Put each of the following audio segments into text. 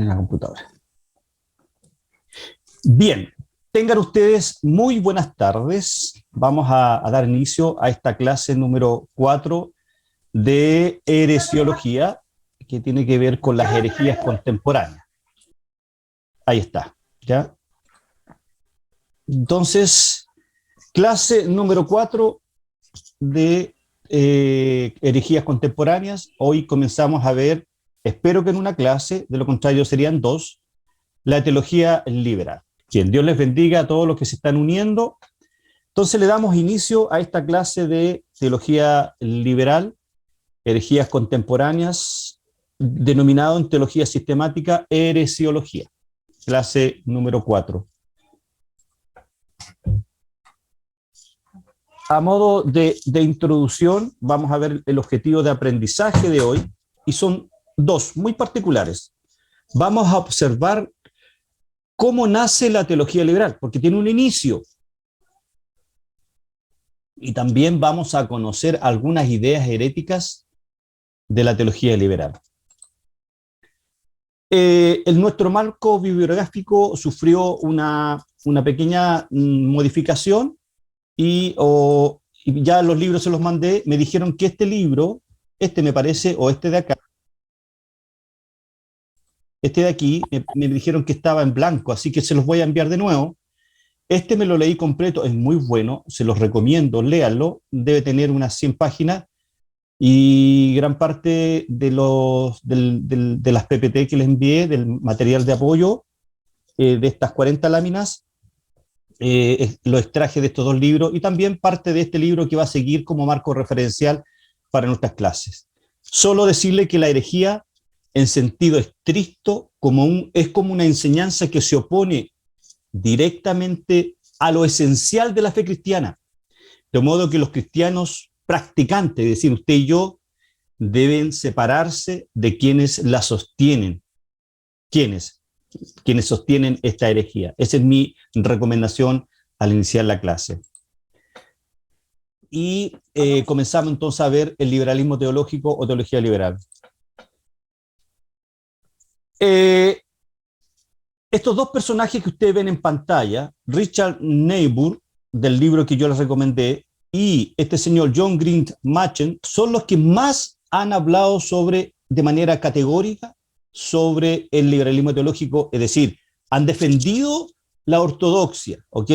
en la computadora. Bien, tengan ustedes muy buenas tardes. Vamos a dar inicio a esta clase número 4 de heresiología, que tiene que ver con las herejías contemporáneas. Ahí está, ¿ya? Entonces, clase número 4 de herejías contemporáneas. Hoy comenzamos a ver, espero que en una clase, de lo contrario serían 2, la teología liberal. Quien Dios les bendiga a todos los que se están uniendo. Entonces le damos inicio a esta clase de teología liberal, herejías contemporáneas, denominado en teología sistemática heresiología, clase número 4. A modo de introducción, vamos a ver el objetivo de aprendizaje de hoy, y son 2 muy particulares. Vamos a observar cómo nace la teología liberal, porque tiene un inicio. Y también vamos a conocer algunas ideas heréticas de la teología liberal. Nuestro marco bibliográfico sufrió una pequeña modificación y ya los libros se los mandé. Me dijeron que este libro, me parece, o este de acá, este de aquí, me dijeron que estaba en blanco, así que se los voy a enviar de nuevo. Me lo leí completo, es muy bueno, se los recomiendo, léanlo, debe tener unas 100 páginas, y gran parte de las PPT que les envié, del material de apoyo, de estas 40 láminas, lo extraje de estos 2 libros, y también parte de este libro que va a seguir como marco referencial para nuestras clases. Solo decirle que la herejía, en sentido estricto, es como una enseñanza que se opone directamente a lo esencial de la fe cristiana, de modo que los cristianos practicantes, es decir, usted y yo, deben separarse de quienes la sostienen. ¿Quiénes? Quienes sostienen esta herejía. Esa es mi recomendación al iniciar la clase. Y comenzamos entonces a ver el liberalismo teológico o teología liberal. Estos 2 personajes que ustedes ven en pantalla, Richard Niebuhr, del libro que yo les recomendé, y este señor John Grint Machen, son los que más han hablado de manera categórica sobre el liberalismo teológico, es decir, han defendido la ortodoxia, ¿ok?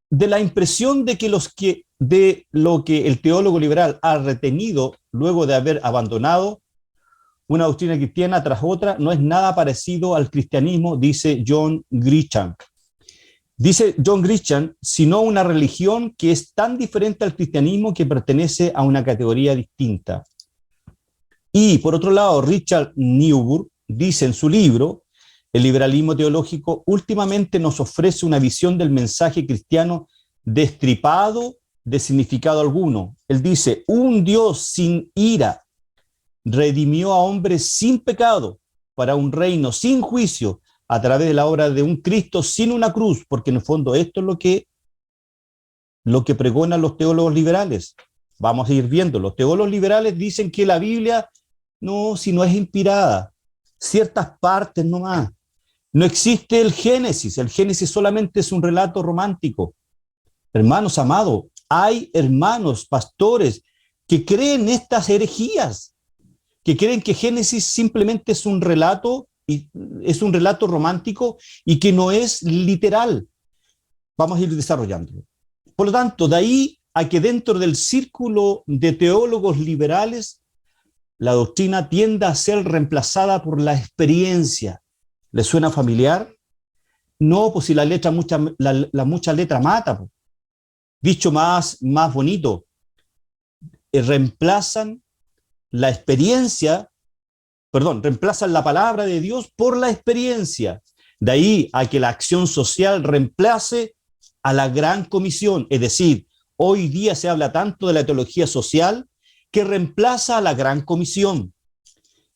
De la impresión de lo que el teólogo liberal ha retenido luego de haber abandonado una doctrina cristiana tras otra, no es nada parecido al cristianismo, dice John Grisham. Dice John Grisham, sino una religión que es tan diferente al cristianismo que pertenece a una categoría distinta. Y por otro lado, Richard Niebuhr dice en su libro, El liberalismo teológico, últimamente nos ofrece una visión del mensaje cristiano destripado de significado alguno. Él dice, un Dios sin ira redimió a hombres sin pecado para un reino sin juicio a través de la obra de un Cristo sin una cruz, porque en el fondo esto es lo que pregonan los teólogos liberales. Vamos a ir viendo, los teólogos liberales dicen que la Biblia, si no es inspirada, ciertas partes nomás. No existe el Génesis solamente es un relato romántico. Hermanos amados, hay hermanos, pastores, que creen estas herejías, que creen que Génesis simplemente es un relato romántico y que no es literal. Vamos a ir desarrollándolo. Por lo tanto, de ahí a que dentro del círculo de teólogos liberales la doctrina tienda a ser reemplazada por la experiencia. ¿Les suena familiar? No, pues si la mucha letra mata. Pues. Dicho más bonito, reemplazan la palabra de Dios por la experiencia. De ahí a que la acción social reemplace a la gran comisión. Es decir, hoy día se habla tanto de la teología social que reemplaza a la gran comisión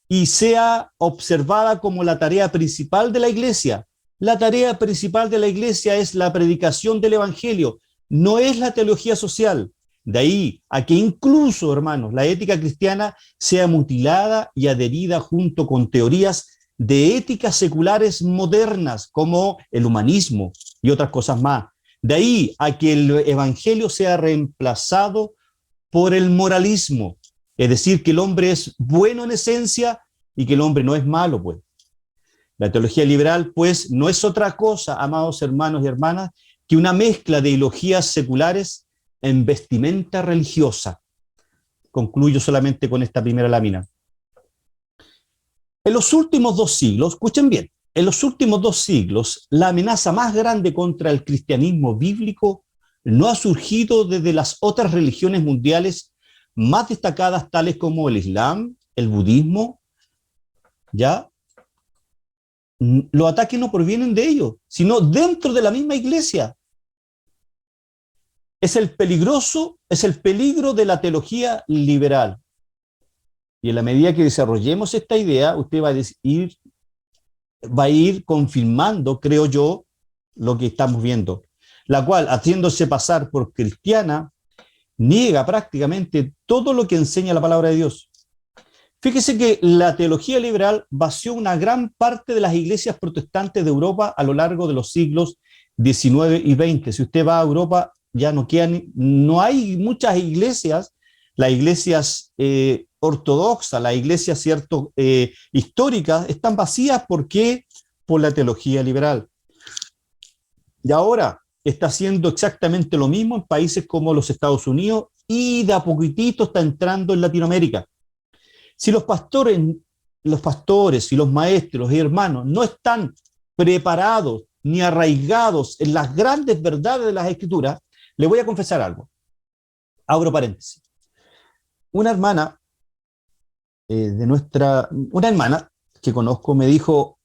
y sea observada como la tarea principal de la iglesia. La tarea principal de la iglesia es la predicación del evangelio, no es la teología social. De ahí a que incluso, hermanos, la ética cristiana sea mutilada y adherida junto con teorías de éticas seculares modernas, como el humanismo y otras cosas más. De ahí a que el evangelio sea reemplazado por el moralismo, es decir, que el hombre es bueno en esencia y que el hombre no es malo, pues. La teología liberal, pues, no es otra cosa, amados hermanos y hermanas, que una mezcla de ideologías seculares en vestimenta religiosa. Concluyo solamente con esta primera lámina. En los últimos 2 siglos, escuchen bien, en los últimos 2 siglos, la amenaza más grande contra el cristianismo bíblico no ha surgido desde las otras religiones mundiales más destacadas, tales como el Islam, el budismo, ¿ya? Los ataques no provienen de ellos, sino dentro de la misma iglesia. Es el peligro de la teología liberal. Y en la medida que desarrollemos esta idea, usted va a ir confirmando, creo yo, lo que estamos viendo, la cual, haciéndose pasar por cristiana, niega prácticamente todo lo que enseña la palabra de Dios. Fíjese que la teología liberal vació una gran parte de las iglesias protestantes de Europa a lo largo de los siglos XIX y XX. Si usted va a Europa, ya no hay muchas iglesias, las iglesias ortodoxas, las iglesias históricas, están vacías. ¿Por qué? Por la teología liberal. Y ahora está haciendo exactamente lo mismo en países como los Estados Unidos y de a poquitito está entrando en Latinoamérica. Si los pastores y los maestros y hermanos no están preparados ni arraigados en las grandes verdades de las Escrituras, le voy a confesar algo. Abro paréntesis. Una hermana una hermana que conozco me dijo,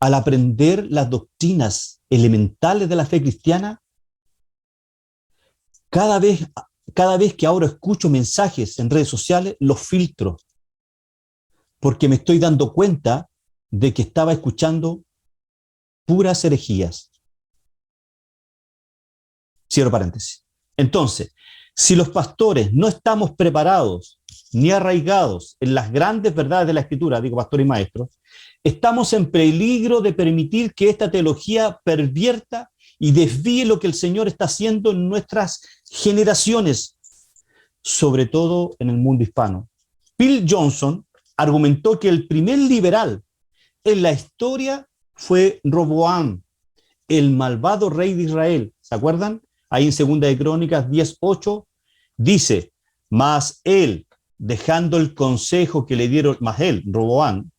al aprender las doctrinas elementales de la fe cristiana, cada vez que ahora escucho mensajes en redes sociales, los filtro, porque me estoy dando cuenta de que estaba escuchando puras herejías. Cierro paréntesis. Entonces, si los pastores no estamos preparados ni arraigados en las grandes verdades de la Escritura, digo pastor y maestro, estamos en peligro de permitir que esta teología pervierta y desvíe lo que el Señor está haciendo en nuestras generaciones, sobre todo en el mundo hispano. Bill Johnson argumentó que el primer liberal en la historia fue Roboam, el malvado rey de Israel. ¿Se acuerdan? Ahí en Segunda de Crónicas 10:8 dice, mas él, dejando el consejo que le dieron, Roboam,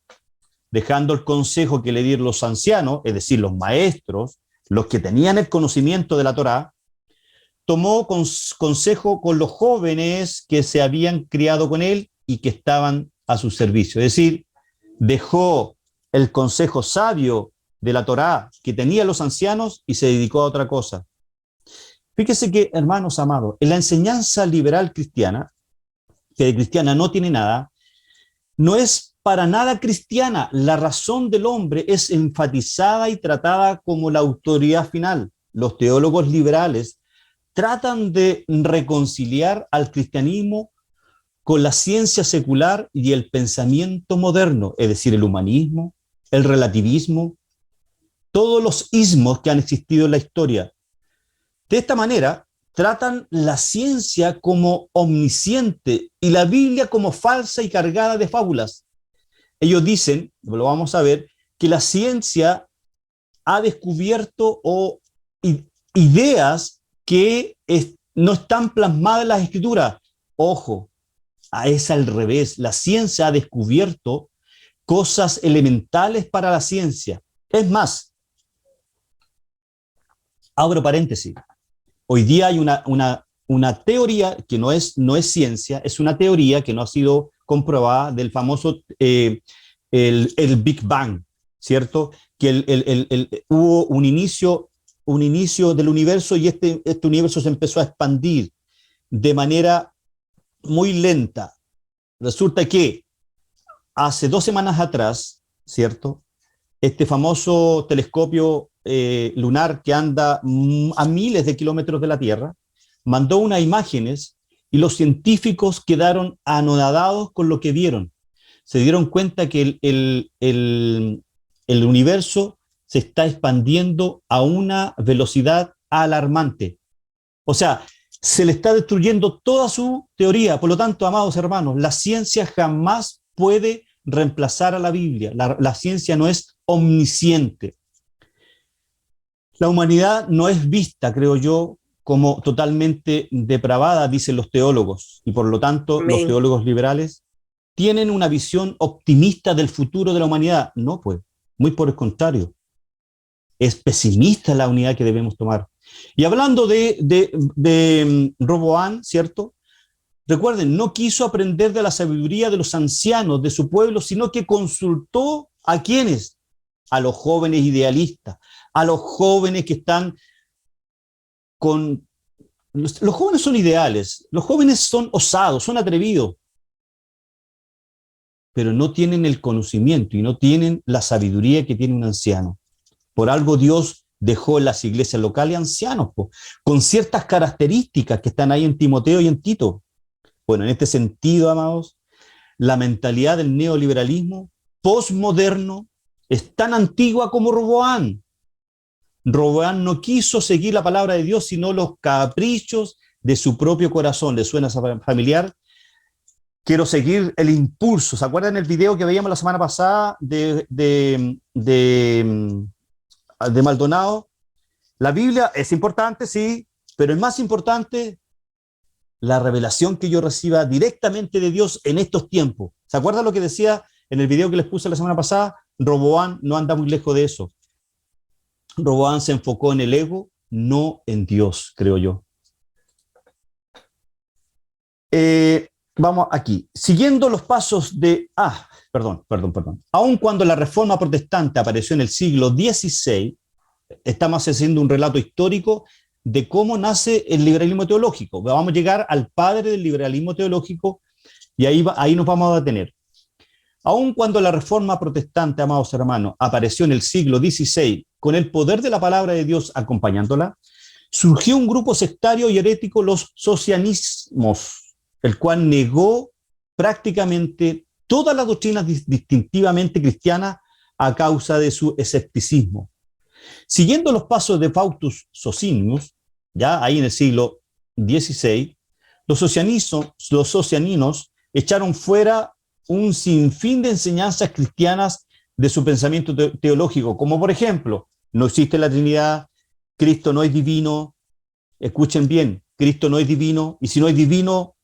dejando el consejo que le dieron los ancianos, es decir, los maestros, los que tenían el conocimiento de la Torá, tomó consejo con los jóvenes que se habían criado con él y que estaban a su servicio. Es decir, dejó el consejo sabio de la Torá que tenían los ancianos y se dedicó a otra cosa. Fíjese que, hermanos amados, en la enseñanza liberal cristiana, que de cristiana no tiene nada, no es para nada cristiana. La razón del hombre es enfatizada y tratada como la autoridad final. Los teólogos liberales tratan de reconciliar al cristianismo con la ciencia secular y el pensamiento moderno, es decir, el humanismo, el relativismo, todos los ismos que han existido en la historia. De esta manera, tratan la ciencia como omnisciente y la Biblia como falsa y cargada de fábulas. Ellos dicen, lo vamos a ver, que la ciencia ha descubierto ideas que no están plasmadas en las Escrituras. Ojo, es al revés. La ciencia ha descubierto cosas elementales para la ciencia. Es más, abro paréntesis, hoy día hay una teoría que no es ciencia, es una teoría que no ha sido comprobada del famoso el Big Bang, ¿cierto? Que hubo un inicio del universo y este universo se empezó a expandir de manera muy lenta. Resulta que hace 2 semanas atrás, ¿cierto? Este famoso telescopio lunar que anda a miles de kilómetros de la Tierra, mandó unas imágenes y los científicos quedaron anonadados con lo que vieron. se dieron cuenta que el universo se está expandiendo a una velocidad alarmante. O sea, se le está destruyendo toda su teoría. Por lo tanto, amados hermanos, la ciencia jamás puede reemplazar a la Biblia. La ciencia no es omnisciente. La humanidad no es vista, creo yo, como totalmente depravada, dicen los teólogos, y por lo tanto Amén. los teólogos liberales tienen una visión optimista del futuro de la humanidad. No, pues, muy por el contrario. Es pesimista la unidad que debemos tomar. Y hablando de Roboán, ¿cierto? Recuerden, no quiso aprender de la sabiduría de los ancianos de su pueblo, sino que consultó a quienes, a los jóvenes idealistas, a los jóvenes que están con... Los jóvenes son ideales, los jóvenes son osados, son atrevidos, pero no tienen el conocimiento y no tienen la sabiduría que tiene un anciano. Por algo Dios dejó en las iglesias locales ancianos, con ciertas características que están ahí en Timoteo y en Tito. Bueno, en este sentido, amados, la mentalidad del neoliberalismo postmoderno es tan antigua como Roboán. Roboán no quiso seguir la palabra de Dios, sino los caprichos de su propio corazón. ¿Le suena familiar? Quiero seguir el impulso. ¿Se acuerdan el video que veíamos la semana pasada de Maldonado? La Biblia es importante, sí, pero es más importante la revelación que yo reciba directamente de Dios en estos tiempos. ¿Se acuerdan lo que decía en el video que les puse la semana pasada? Roboán no anda muy lejos de eso. Roboán se enfocó en el ego, no en Dios, creo yo. Vamos aquí. Siguiendo los pasos de... Perdón. Aun cuando la Reforma Protestante apareció en el siglo XVI, estamos haciendo un relato histórico de cómo nace el liberalismo teológico. Vamos a llegar al padre del liberalismo teológico y ahí nos vamos a detener. Aun cuando la Reforma Protestante, amados hermanos, apareció en el siglo XVI con el poder de la palabra de Dios acompañándola, surgió un grupo sectario y herético, los socianismos, el cual negó prácticamente todas las doctrinas distintivamente cristianas a causa de su escepticismo. Siguiendo los pasos de Fautus Socinius, ya ahí en el siglo XVI, los socianinos echaron fuera un sinfín de enseñanzas cristianas de su pensamiento teológico, como por ejemplo, no existe la Trinidad, Cristo no es divino, escuchen bien, Cristo no es divino, y si no es divino,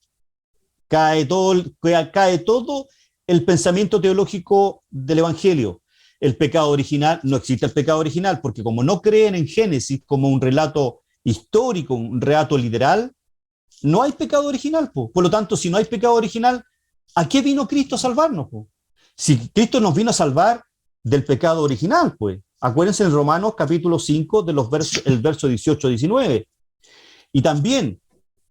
cae todo el pensamiento teológico del Evangelio. El pecado original, no existe el pecado original, porque como no creen en Génesis como un relato histórico, un relato literal, no hay pecado original. Por lo tanto, si no hay pecado original, ¿a qué vino Cristo a salvarnos? Si Cristo nos vino a salvar del pecado original, pues. Acuérdense en Romanos capítulo 5, el verso 18-19. Y también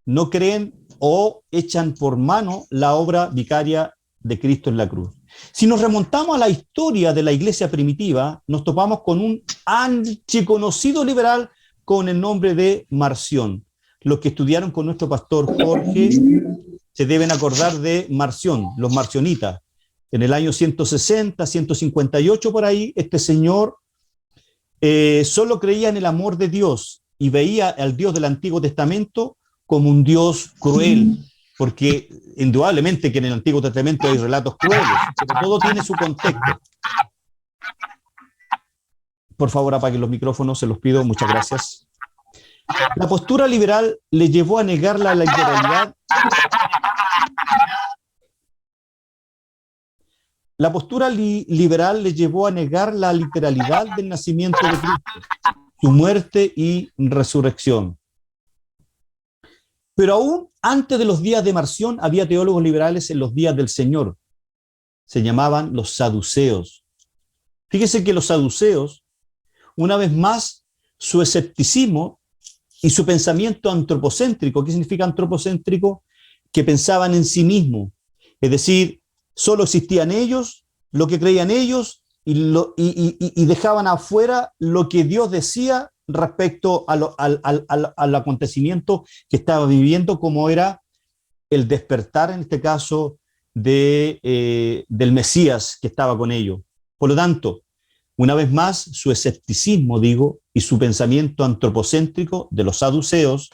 no creen o echan por mano la obra vicaria de Cristo en la cruz. Si nos remontamos a la historia de la iglesia primitiva, nos topamos con un archiconocido liberal con el nombre de Marción. Los que estudiaron con nuestro pastor Jorge se deben acordar de Marción, los marcionitas. En el año 160, 158 por ahí, este señor solo creía en el amor de Dios y veía al Dios del Antiguo Testamento como un Dios cruel, porque indudablemente que en el Antiguo Testamento hay relatos crueles, pero todo tiene su contexto. Por favor, apaguen los micrófonos, se los pido, muchas gracias. La postura liberal le llevó a negar la literalidad. La postura liberal le llevó a negar la literalidad del nacimiento de Cristo, su muerte y resurrección. Pero aún antes de los días de Marción había teólogos liberales en los días del Señor. Se llamaban los saduceos. Fíjese que los saduceos, una vez más, su escepticismo y su pensamiento antropocéntrico. ¿Qué significa antropocéntrico? Que pensaban en sí mismos. Es decir, solo existían ellos, lo que creían ellos, y dejaban afuera lo que Dios decía respecto al acontecimiento que estaba viviendo, como era el despertar, en este caso, del Mesías que estaba con ellos. Por lo tanto, una vez más, su escepticismo, digo, y su pensamiento antropocéntrico de los saduceos,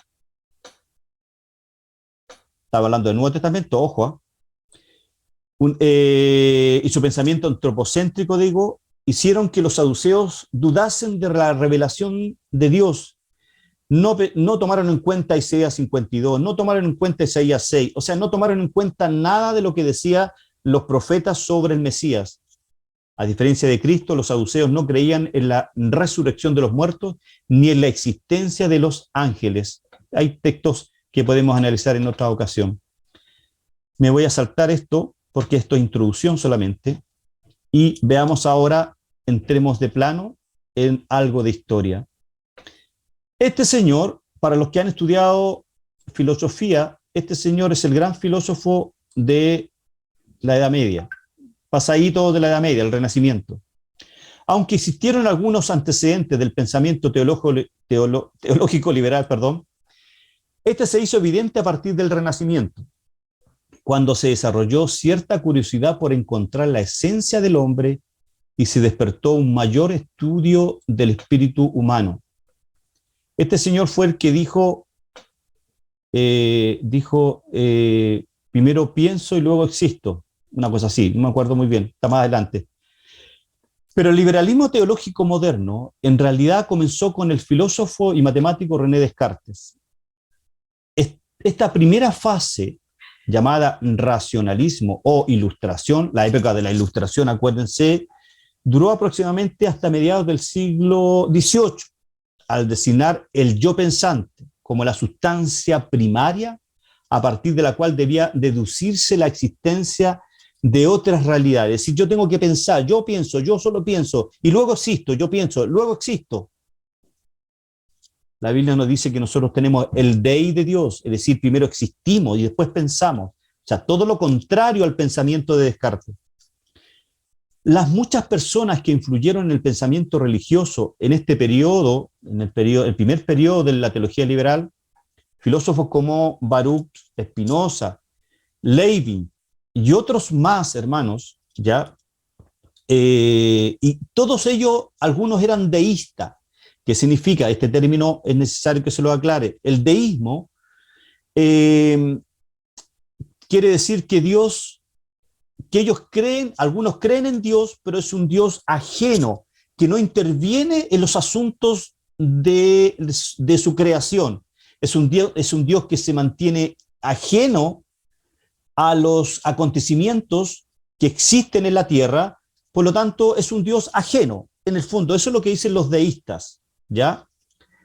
estaba hablando del Nuevo Testamento, ojo, y su pensamiento antropocéntrico, digo, hicieron que los saduceos dudasen de la revelación de Dios. No tomaron en cuenta Isaías 52, no tomaron en cuenta Isaías 6, o sea, no tomaron en cuenta nada de lo que decían los profetas sobre el Mesías. A diferencia de Cristo, los saduceos no creían en la resurrección de los muertos ni en la existencia de los ángeles. Hay textos que podemos analizar en otra ocasión. Me voy a saltar esto porque esto es introducción solamente y veamos ahora, entremos de plano en algo de historia. Este señor, para los que han estudiado filosofía, este señor es el gran filósofo de la Edad Media, pasadito de la Edad Media, el Renacimiento. Aunque existieron algunos antecedentes del pensamiento teológico liberal, este se hizo evidente a partir del Renacimiento, cuando se desarrolló cierta curiosidad por encontrar la esencia del hombre y se despertó un mayor estudio del espíritu humano. Este señor fue el que dijo, primero pienso y luego existo, una cosa así, no me acuerdo muy bien, está más adelante. Pero el liberalismo teológico moderno en realidad comenzó con el filósofo y matemático René Descartes. Esta primera fase, llamada racionalismo o ilustración, la época de la ilustración, acuérdense, duró aproximadamente hasta mediados del siglo XVIII, al designar el yo pensante como la sustancia primaria a partir de la cual debía deducirse la existencia de otras realidades. Es decir, yo tengo que pensar, yo pienso, yo solo pienso, y luego existo, yo pienso, luego existo. La Biblia nos dice que nosotros tenemos el Dei de Dios, es decir, primero existimos y después pensamos. O sea, todo lo contrario al pensamiento de Descartes. Las muchas personas que influyeron en el pensamiento religioso en este periodo, el primer periodo de la teología liberal, filósofos como Baruch, Spinoza, Leibniz y otros más, hermanos, ¿ya? Y todos ellos, algunos eran deístas. ¿Qué significa? Este término es necesario que se lo aclare. El deísmo quiere decir que Dios, que ellos creen, algunos creen en Dios, pero es un Dios ajeno, que no interviene en los asuntos de su creación. Es un Dios que se mantiene ajeno a los acontecimientos que existen en la tierra, por lo tanto es un Dios ajeno, en el fondo. Eso es lo que dicen los deístas, ¿ya?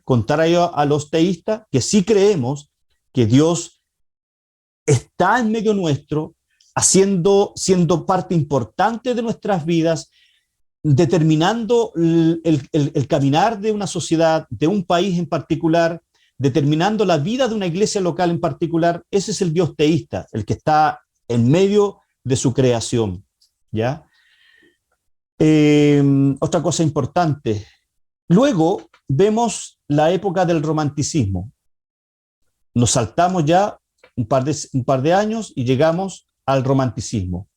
Contrario a los teístas, que sí creemos que Dios está en medio nuestro, siendo parte importante de nuestras vidas, determinando el caminar de una sociedad, de un país en particular, determinando la vida de una iglesia local en particular. Ese es el Dios teísta, el que está en medio de su creación, ¿ya? Otra cosa importante. Luego vemos la época del romanticismo. Nos saltamos ya un par de años y llegamos al romanticismo.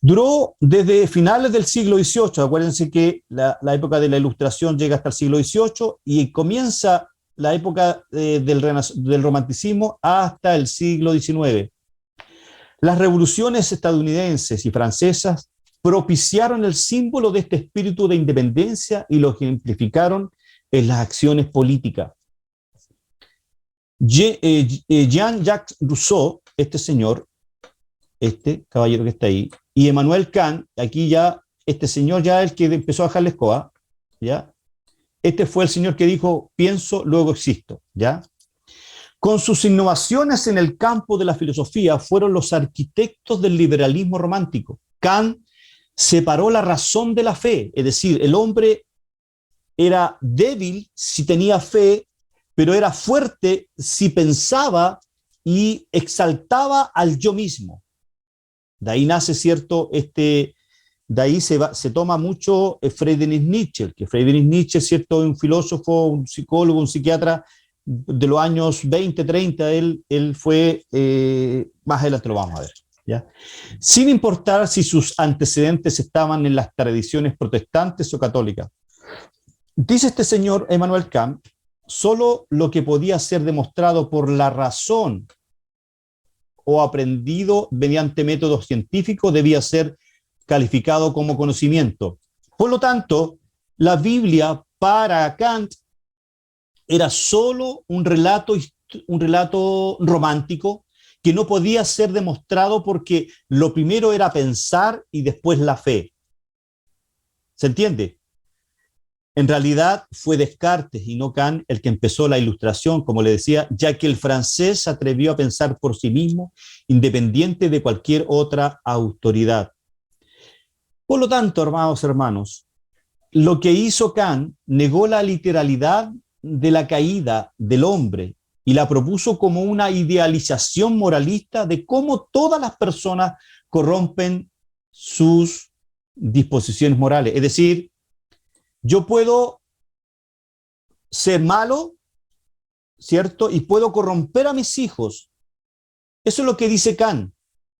Duró desde finales del siglo XVIII, acuérdense que la época de la Ilustración llega hasta el siglo XVIII y comienza la época del romanticismo hasta el siglo XIX. Las revoluciones estadounidenses y francesas propiciaron el símbolo de este espíritu de independencia y lo ejemplificaron en las acciones políticas. Jean-Jacques Rousseau, este señor, este caballero que está ahí, y Emmanuel Kant, aquí ya, este señor ya el que empezó a bajar la escoba, ¿ya? Este fue el señor que dijo, pienso, luego existo, ¿ya? Con sus innovaciones en el campo de la filosofía, fueron los arquitectos del liberalismo romántico. Kant separó la razón de la fe, es decir, el hombre era débil si tenía fe, pero era fuerte si pensaba y exaltaba al yo mismo. De ahí nace, ¿cierto? De ahí se toma mucho Friedrich Nietzsche, que Friedrich Nietzsche, ¿cierto? Un filósofo, un psicólogo, un psiquiatra de los años 20, 30, él fue, más adelante lo vamos a ver. ¿ya? Sin importar si sus antecedentes estaban en las tradiciones protestantes o católicas. Dice este señor Emmanuel Kant, solo lo que podía ser demostrado por la razón o aprendido mediante métodos científicos debía ser calificado como conocimiento. Por lo tanto, la Biblia para Kant era solo un relato romántico que no podía ser demostrado porque lo primero era pensar y después la fe. ¿Se entiende? En realidad fue Descartes y no Kant el que empezó la ilustración, como le decía, ya que el francés se atrevió a pensar por sí mismo, independiente de cualquier otra autoridad. Por lo tanto, hermanos, lo que hizo Kant negó la literalidad de la caída del hombre y la propuso como una idealización moralista de cómo todas las personas corrompen sus disposiciones morales. Es decir, yo puedo ser malo, ¿cierto? Y puedo corromper a mis hijos. Eso es lo que dice Kant.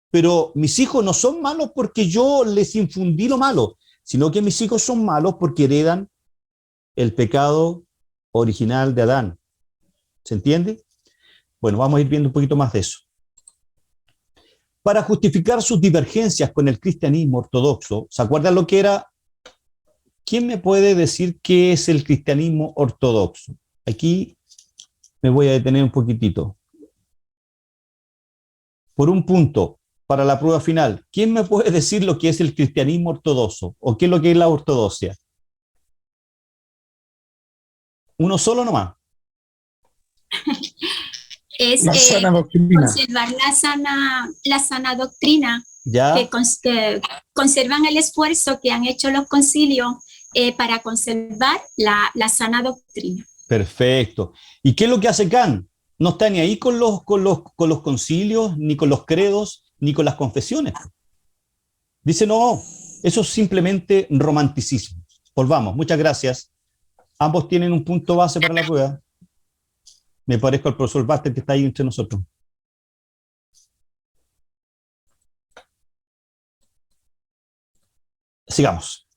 Pero mis hijos no son malos porque yo les infundí lo malo, sino que mis hijos son malos porque heredan el pecado original de Adán. ¿Se entiende? Bueno, vamos a ir viendo un poquito más de eso. Para justificar sus divergencias con el cristianismo ortodoxo, ¿se acuerdan lo que era? ¿Quién me puede decir qué es el cristianismo ortodoxo? Aquí me voy a detener un poquitito. Por un punto, para la prueba final, ¿quién me puede decir lo que es el cristianismo ortodoxo? ¿O qué es lo que es la ortodoxia? Uno solo nomás. Es La sana doctrina. conservar la sana doctrina, ¿Ya? que conservan el esfuerzo que han hecho los concilios para conservar la sana doctrina. Perfecto. ¿Y qué es lo que hace Kant? No está ni ahí con los concilios, ni con los credos, ni con las confesiones. Dice, no, eso es simplemente romanticismo. Volvamos, muchas gracias. Ambos tienen un punto base para la prueba. Me parezco al profesor Baster que está ahí entre nosotros. Sigamos.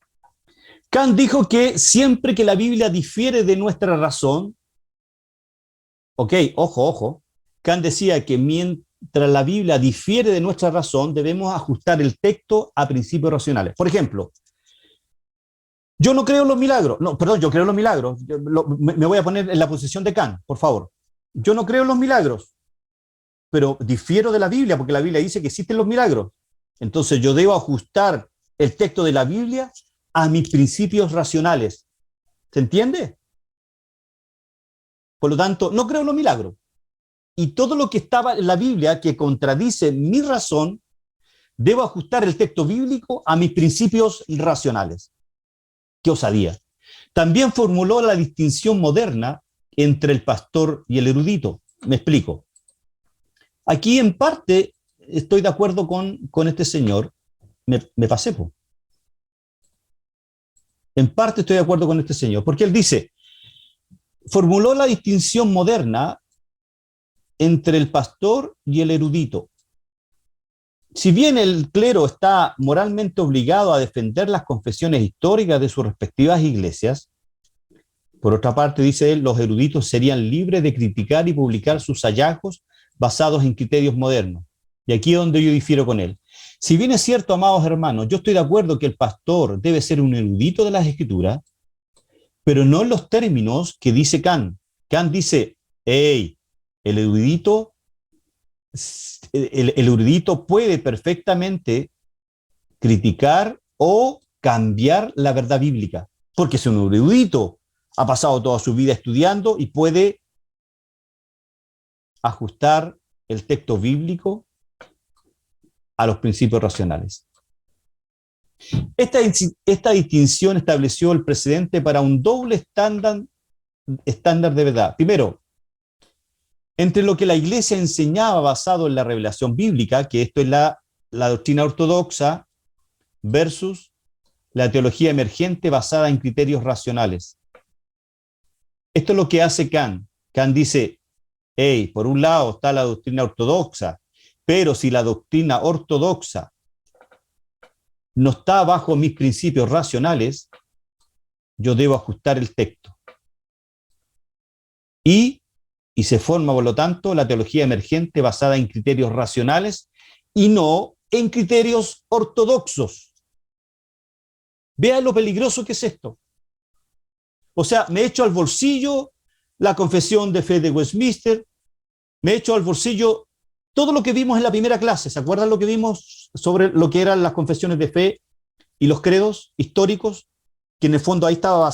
Kant dijo que siempre que la Biblia difiere de nuestra razón, ok, ojo, Kant decía que mientras la Biblia difiere de nuestra razón, debemos ajustar el texto a principios racionales. Por ejemplo, yo no creo en los milagros. No, perdón, yo creo en los milagros. Me voy a poner en la posición de Kant, por favor. Yo no creo en los milagros, pero difiero de la Biblia, porque la Biblia dice que existen los milagros. Entonces yo debo ajustar el texto de la Biblia a mis principios racionales. ¿Se entiende? Por lo tanto, no creo en los milagros. Y todo lo que estaba en la Biblia que contradice mi razón, debo ajustar el texto bíblico a mis principios racionales. ¡Qué osadía! También formuló la distinción moderna entre el pastor y el erudito. Me explico. Aquí en parte estoy de acuerdo con este señor. Me pasé, po. En parte estoy de acuerdo con este señor, porque él dice, formuló la distinción moderna entre el pastor y el erudito. Si bien el clero está moralmente obligado a defender las confesiones históricas de sus respectivas iglesias, por otra parte, dice él, los eruditos serían libres de criticar y publicar sus hallazgos basados en criterios modernos. Y aquí es donde yo difiero con él. Si bien es cierto, amados hermanos, yo estoy de acuerdo que el pastor debe ser un erudito de las Escrituras, pero no en los términos que dice Kant. Kant dice, hey, el erudito puede perfectamente criticar o cambiar la verdad bíblica, porque es un erudito, ha pasado toda su vida estudiando y puede ajustar el texto bíblico a los principios racionales. Esta distinción estableció el precedente para un doble estándar de verdad. Primero, entre lo que la Iglesia enseñaba basado en la revelación bíblica, que esto es la doctrina ortodoxa, versus la teología emergente basada en criterios racionales. Esto es lo que hace Kant. Kant dice, hey, por un lado está la doctrina ortodoxa, Pero si la doctrina ortodoxa no está bajo mis principios racionales, yo debo ajustar el texto. Y se forma, por lo tanto, la teología emergente basada en criterios racionales y no en criterios ortodoxos. Vean lo peligroso que es esto. O sea, me echo al bolsillo la confesión de fe de Westminster, me echo al bolsillo todo lo que vimos en la primera clase. ¿Se acuerdan lo que vimos sobre lo que eran las confesiones de fe y los credos históricos? Que en el fondo ahí estaba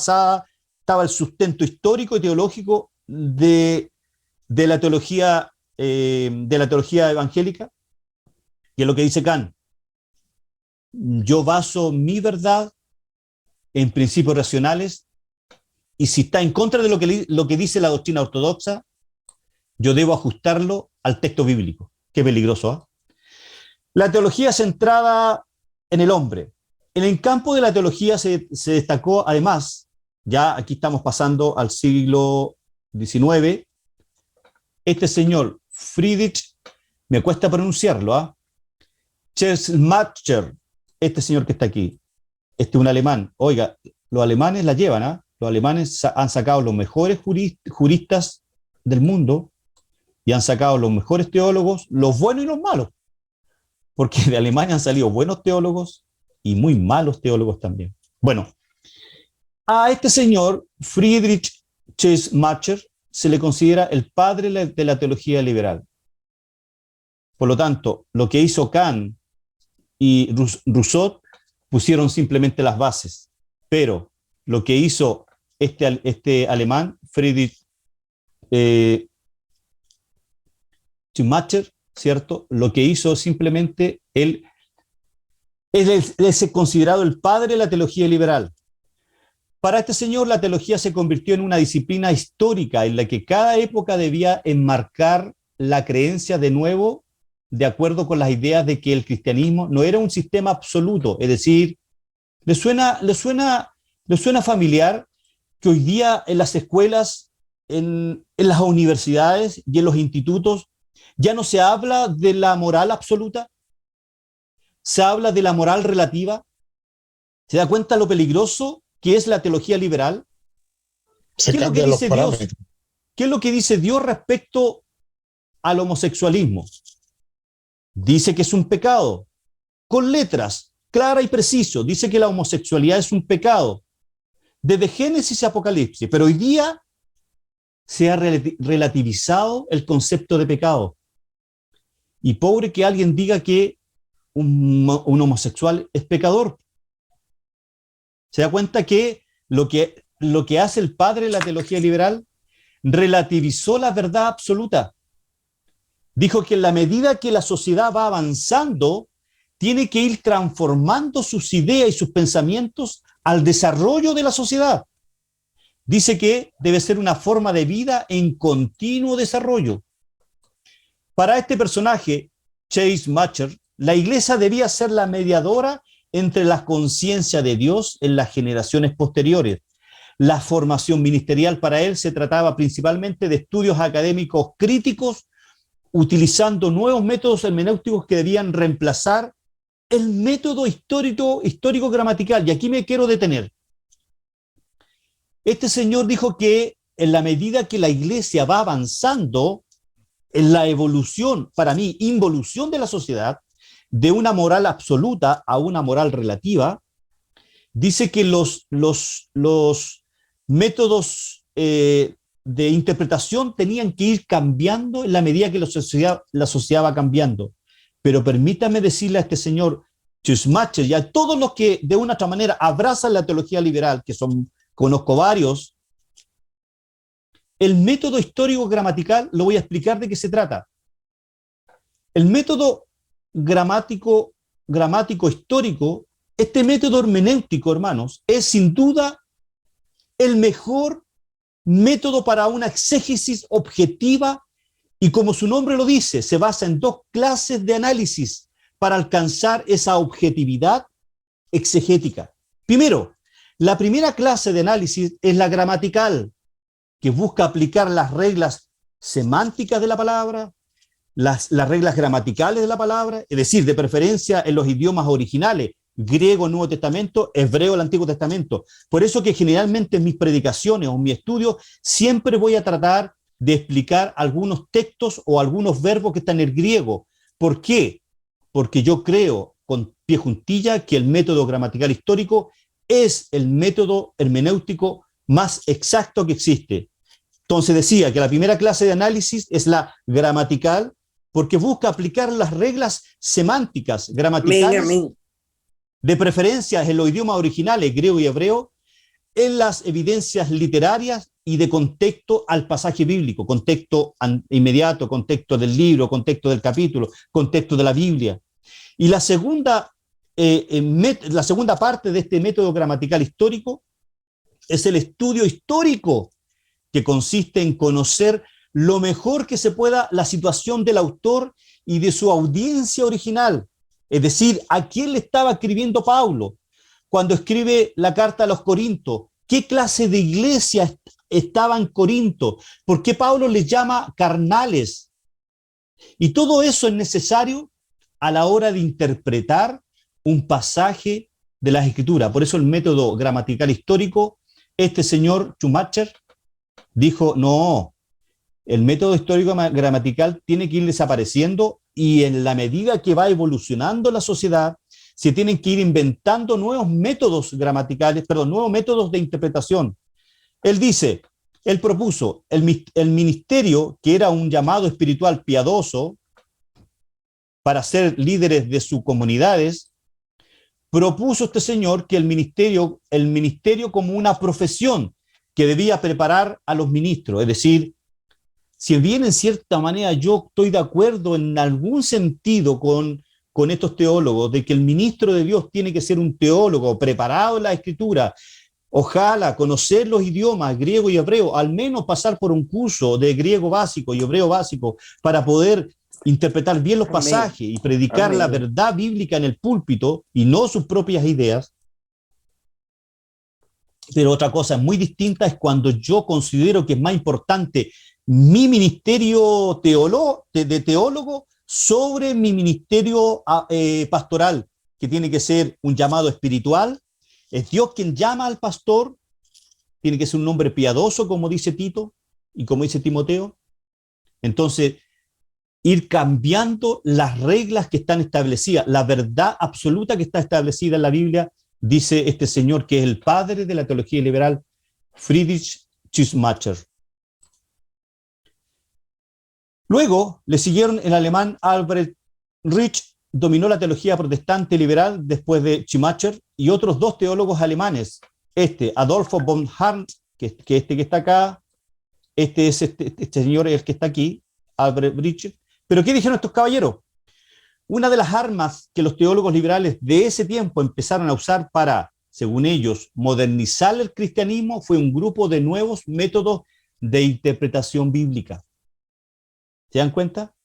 el sustento histórico y teológico de la teología evangélica. Y es lo que dice Kant. Yo baso mi verdad en principios racionales, y si está en contra de lo que dice la doctrina ortodoxa, yo debo ajustarlo al texto bíblico. Qué peligroso, ¿eh? La teología centrada en el hombre. En el campo de la teología se destacó, además, ya aquí estamos pasando al siglo XIX, este señor Friedrich, me cuesta pronunciarlo, ¿eh? Schleiermacher, este señor que está aquí, este es un alemán. Oiga, los alemanes la llevan, ¿eh? Los alemanes han sacado los mejores juristas del mundo y han sacado los mejores teólogos, los buenos y los malos, porque de Alemania han salido buenos teólogos y muy malos teólogos también. Bueno, a este señor, Friedrich Schleiermacher, se le considera el padre de la teología liberal. Por lo tanto, lo que hizo Kant y Rousseau pusieron simplemente las bases, pero lo que hizo este alemán, Friedrich Schleiermacher, ¿cierto? Lo que hizo simplemente él es considerado el padre de la teología liberal. Para este señor, la teología se convirtió en una disciplina histórica en la que cada época debía enmarcar la creencia de nuevo de acuerdo con las ideas de que el cristianismo no era un sistema absoluto. Es decir, ¿le suena familiar que hoy día en las escuelas, en las universidades y en los institutos ya no se habla de la moral absoluta? Se habla de la moral relativa. ¿Se da cuenta lo peligroso que es la teología liberal? ¿Qué es lo que dice Dios? ¿Qué es lo que dice Dios respecto al homosexualismo? Dice que es un pecado, con letras, clara y preciso. Dice que la homosexualidad es un pecado, desde Génesis y Apocalipsis, pero hoy día se ha relativizado el concepto de pecado. Y pobre que alguien diga que un homosexual es pecador. ¿Se da cuenta que lo que hace el padre de la teología liberal? Relativizó la verdad absoluta. Dijo que en la medida que la sociedad va avanzando, tiene que ir transformando sus ideas y sus pensamientos al desarrollo de la sociedad. Dice que debe ser una forma de vida en continuo desarrollo. Para este personaje, Schleiermacher, la iglesia debía ser la mediadora entre la conciencia de Dios en las generaciones posteriores. La formación ministerial para él se trataba principalmente de estudios académicos críticos, utilizando nuevos métodos hermenéuticos que debían reemplazar el método histórico gramatical. Y aquí me quiero detener. Este señor dijo que en la medida que la iglesia va avanzando en la evolución, para mí, involución de la sociedad, de una moral absoluta a una moral relativa, dice que los métodos de interpretación tenían que ir cambiando en la medida que la sociedad va cambiando. Pero permítame decirle a este señor Schleiermacher y a todos los que de una u otra manera abrazan la teología liberal, que conozco varios, el método histórico gramatical lo voy a explicar de qué se trata. El método gramático histórico, este método hermenéutico, hermanos, es sin duda el mejor método para una exégesis objetiva y, como su nombre lo dice, se basa en dos clases de análisis para alcanzar esa objetividad exegética. Primero, la primera clase de análisis es la gramatical, que busca aplicar las reglas semánticas de la palabra, las reglas gramaticales de la palabra, es decir, de preferencia en los idiomas originales, griego, Nuevo Testamento, hebreo, el Antiguo Testamento. Por eso que generalmente en mis predicaciones o en mi estudio siempre voy a tratar de explicar algunos textos o algunos verbos que están en el griego. ¿Por qué? Porque yo creo con pie juntilla que el método gramatical histórico es el método hermenéutico más exacto que existe. Entonces decía que la primera clase de análisis es la gramatical, porque busca aplicar las reglas semánticas, gramaticales, Amén. de preferencia en los idiomas originales, griego y hebreo, en las evidencias literarias y de contexto al pasaje bíblico, contexto inmediato, contexto del libro, contexto del capítulo, contexto de la Biblia. Y la segunda parte de este método gramatical histórico es el estudio histórico, que consiste en conocer lo mejor que se pueda la situación del autor y de su audiencia original. Es decir, ¿a quién le estaba escribiendo Pablo cuando escribe la carta a los Corintios? ¿Qué clase de iglesia estaba en Corinto? ¿Por qué Pablo les llama carnales? Y todo eso es necesario a la hora de interpretar un pasaje de las Escrituras. Por eso el método gramatical histórico, este señor Schumacher dijo, no, el método histórico gramatical tiene que ir desapareciendo y en la medida que va evolucionando la sociedad, se tienen que ir inventando nuevos métodos gramaticales, nuevos métodos de interpretación. Él dice, él propuso el ministerio, que era un llamado espiritual piadoso para ser líderes de sus comunidades, propuso este señor que el ministerio como una profesión que debía preparar a los ministros, es decir, si bien en cierta manera yo estoy de acuerdo en algún sentido con estos teólogos, de que el ministro de Dios tiene que ser un teólogo preparado en la Escritura, ojalá conocer los idiomas griego y hebreo, al menos pasar por un curso de griego básico y hebreo básico para poder interpretar bien los pasajes y predicar la verdad bíblica en el púlpito y no sus propias ideas. Pero otra cosa muy distinta es cuando yo considero que es más importante mi ministerio de teólogo sobre mi ministerio pastoral, que tiene que ser un llamado espiritual. Es Dios quien llama al pastor, tiene que ser un hombre piadoso, como dice Tito y como dice Timoteo. Entonces, ir cambiando las reglas que están establecidas, la verdad absoluta que está establecida en la Biblia, dice este señor que es el padre de la teología liberal, Friedrich Schumacher. Luego le siguieron el alemán Albrecht Rich, dominó la teología protestante liberal después de Schumacher, y otros dos teólogos alemanes, Adolfo von Hardt, que está acá, este señor el que está aquí, Albrecht Rich. Pero ¿qué dijeron estos caballeros? Una de las armas que los teólogos liberales de ese tiempo empezaron a usar para, según ellos, modernizar el cristianismo fue un grupo de nuevos métodos de interpretación bíblica. ¿Se dan cuenta?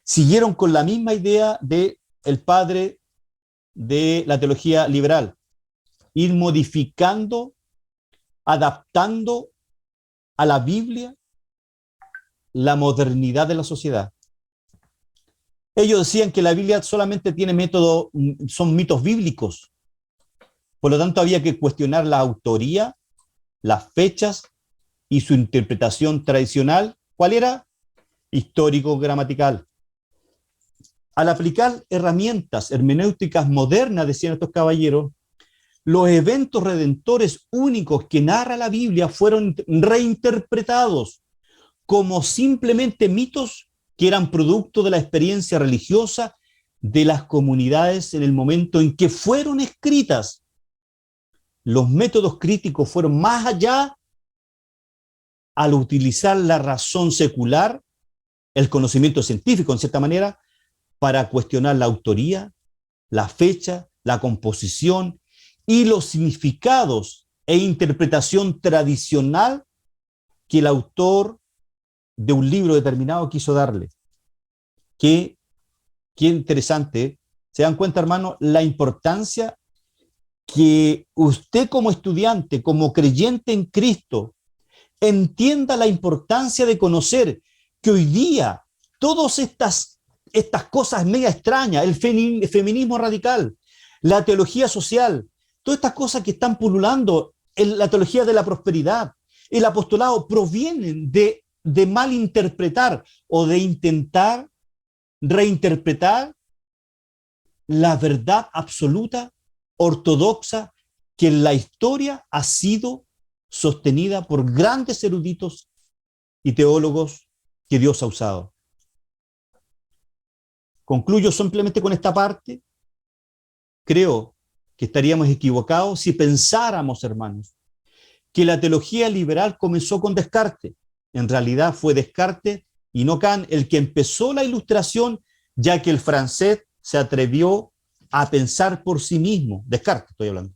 Siguieron con la misma idea del padre de la teología liberal, ir modificando, adaptando a la Biblia la modernidad de la sociedad. Ellos decían que la Biblia solamente tiene son mitos bíblicos. Por lo tanto, había que cuestionar la autoría, las fechas y su interpretación tradicional. ¿Cuál era? Histórico-gramatical. Al aplicar herramientas hermenéuticas modernas, decían estos caballeros, los eventos redentores únicos que narra la Biblia fueron reinterpretados como simplemente mitos que eran producto de la experiencia religiosa de las comunidades en el momento en que fueron escritas. Los métodos críticos fueron más allá al utilizar la razón secular, el conocimiento científico, en cierta manera, para cuestionar la autoría, la fecha, la composición y los significados e interpretación tradicional que el autor de un libro determinado quiso darle. Qué interesante. ¿Se dan cuenta, hermano, la importancia que usted como estudiante, como creyente en Cristo, entienda la importancia de conocer que hoy día todas estas cosas mega extrañas, el feminismo radical, la teología social, todas estas cosas que están pululando en la teología de la prosperidad, el apostolado, provienen de malinterpretar o de intentar reinterpretar la verdad absoluta, ortodoxa, que en la historia ha sido sostenida por grandes eruditos y teólogos que Dios ha usado. Concluyo simplemente con esta parte. Creo que estaríamos equivocados si pensáramos, hermanos, que la teología liberal comenzó con Descartes. En realidad fue Descartes y no Kant el que empezó la ilustración, ya que el francés se atrevió a pensar por sí mismo, Descartes estoy hablando,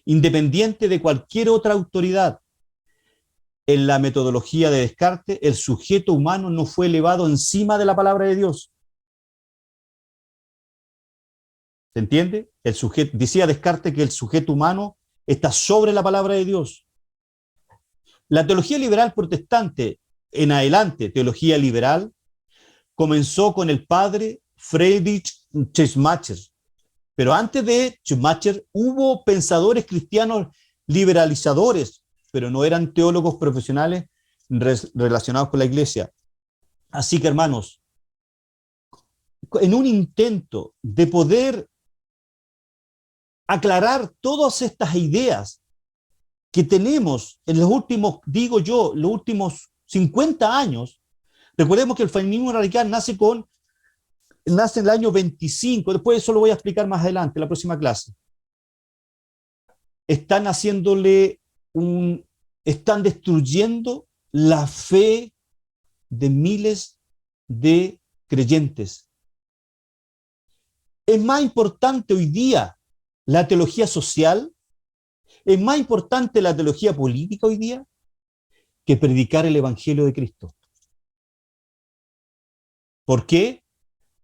independiente de cualquier otra autoridad. En la metodología de Descartes, el sujeto humano no fue elevado encima de la palabra de Dios. ¿Se entiende? Decía Descartes que el sujeto humano está sobre la palabra de Dios. La teología liberal protestante, en adelante, teología liberal, comenzó con el padre Friedrich Schleiermacher. Pero antes de Schleiermacher hubo pensadores cristianos liberalizadores, pero no eran teólogos profesionales relacionados con la iglesia. Así que, hermanos, en un intento de poder aclarar todas estas ideas que tenemos en los últimos, digo yo, los últimos 50 años, recordemos que el feminismo radical nace en el año 25, después eso lo voy a explicar más adelante, en la próxima clase. Están destruyendo la fe de miles de creyentes. Es más importante hoy día la teología social, es más importante la teología política hoy día que predicar el evangelio de Cristo. ¿Por qué?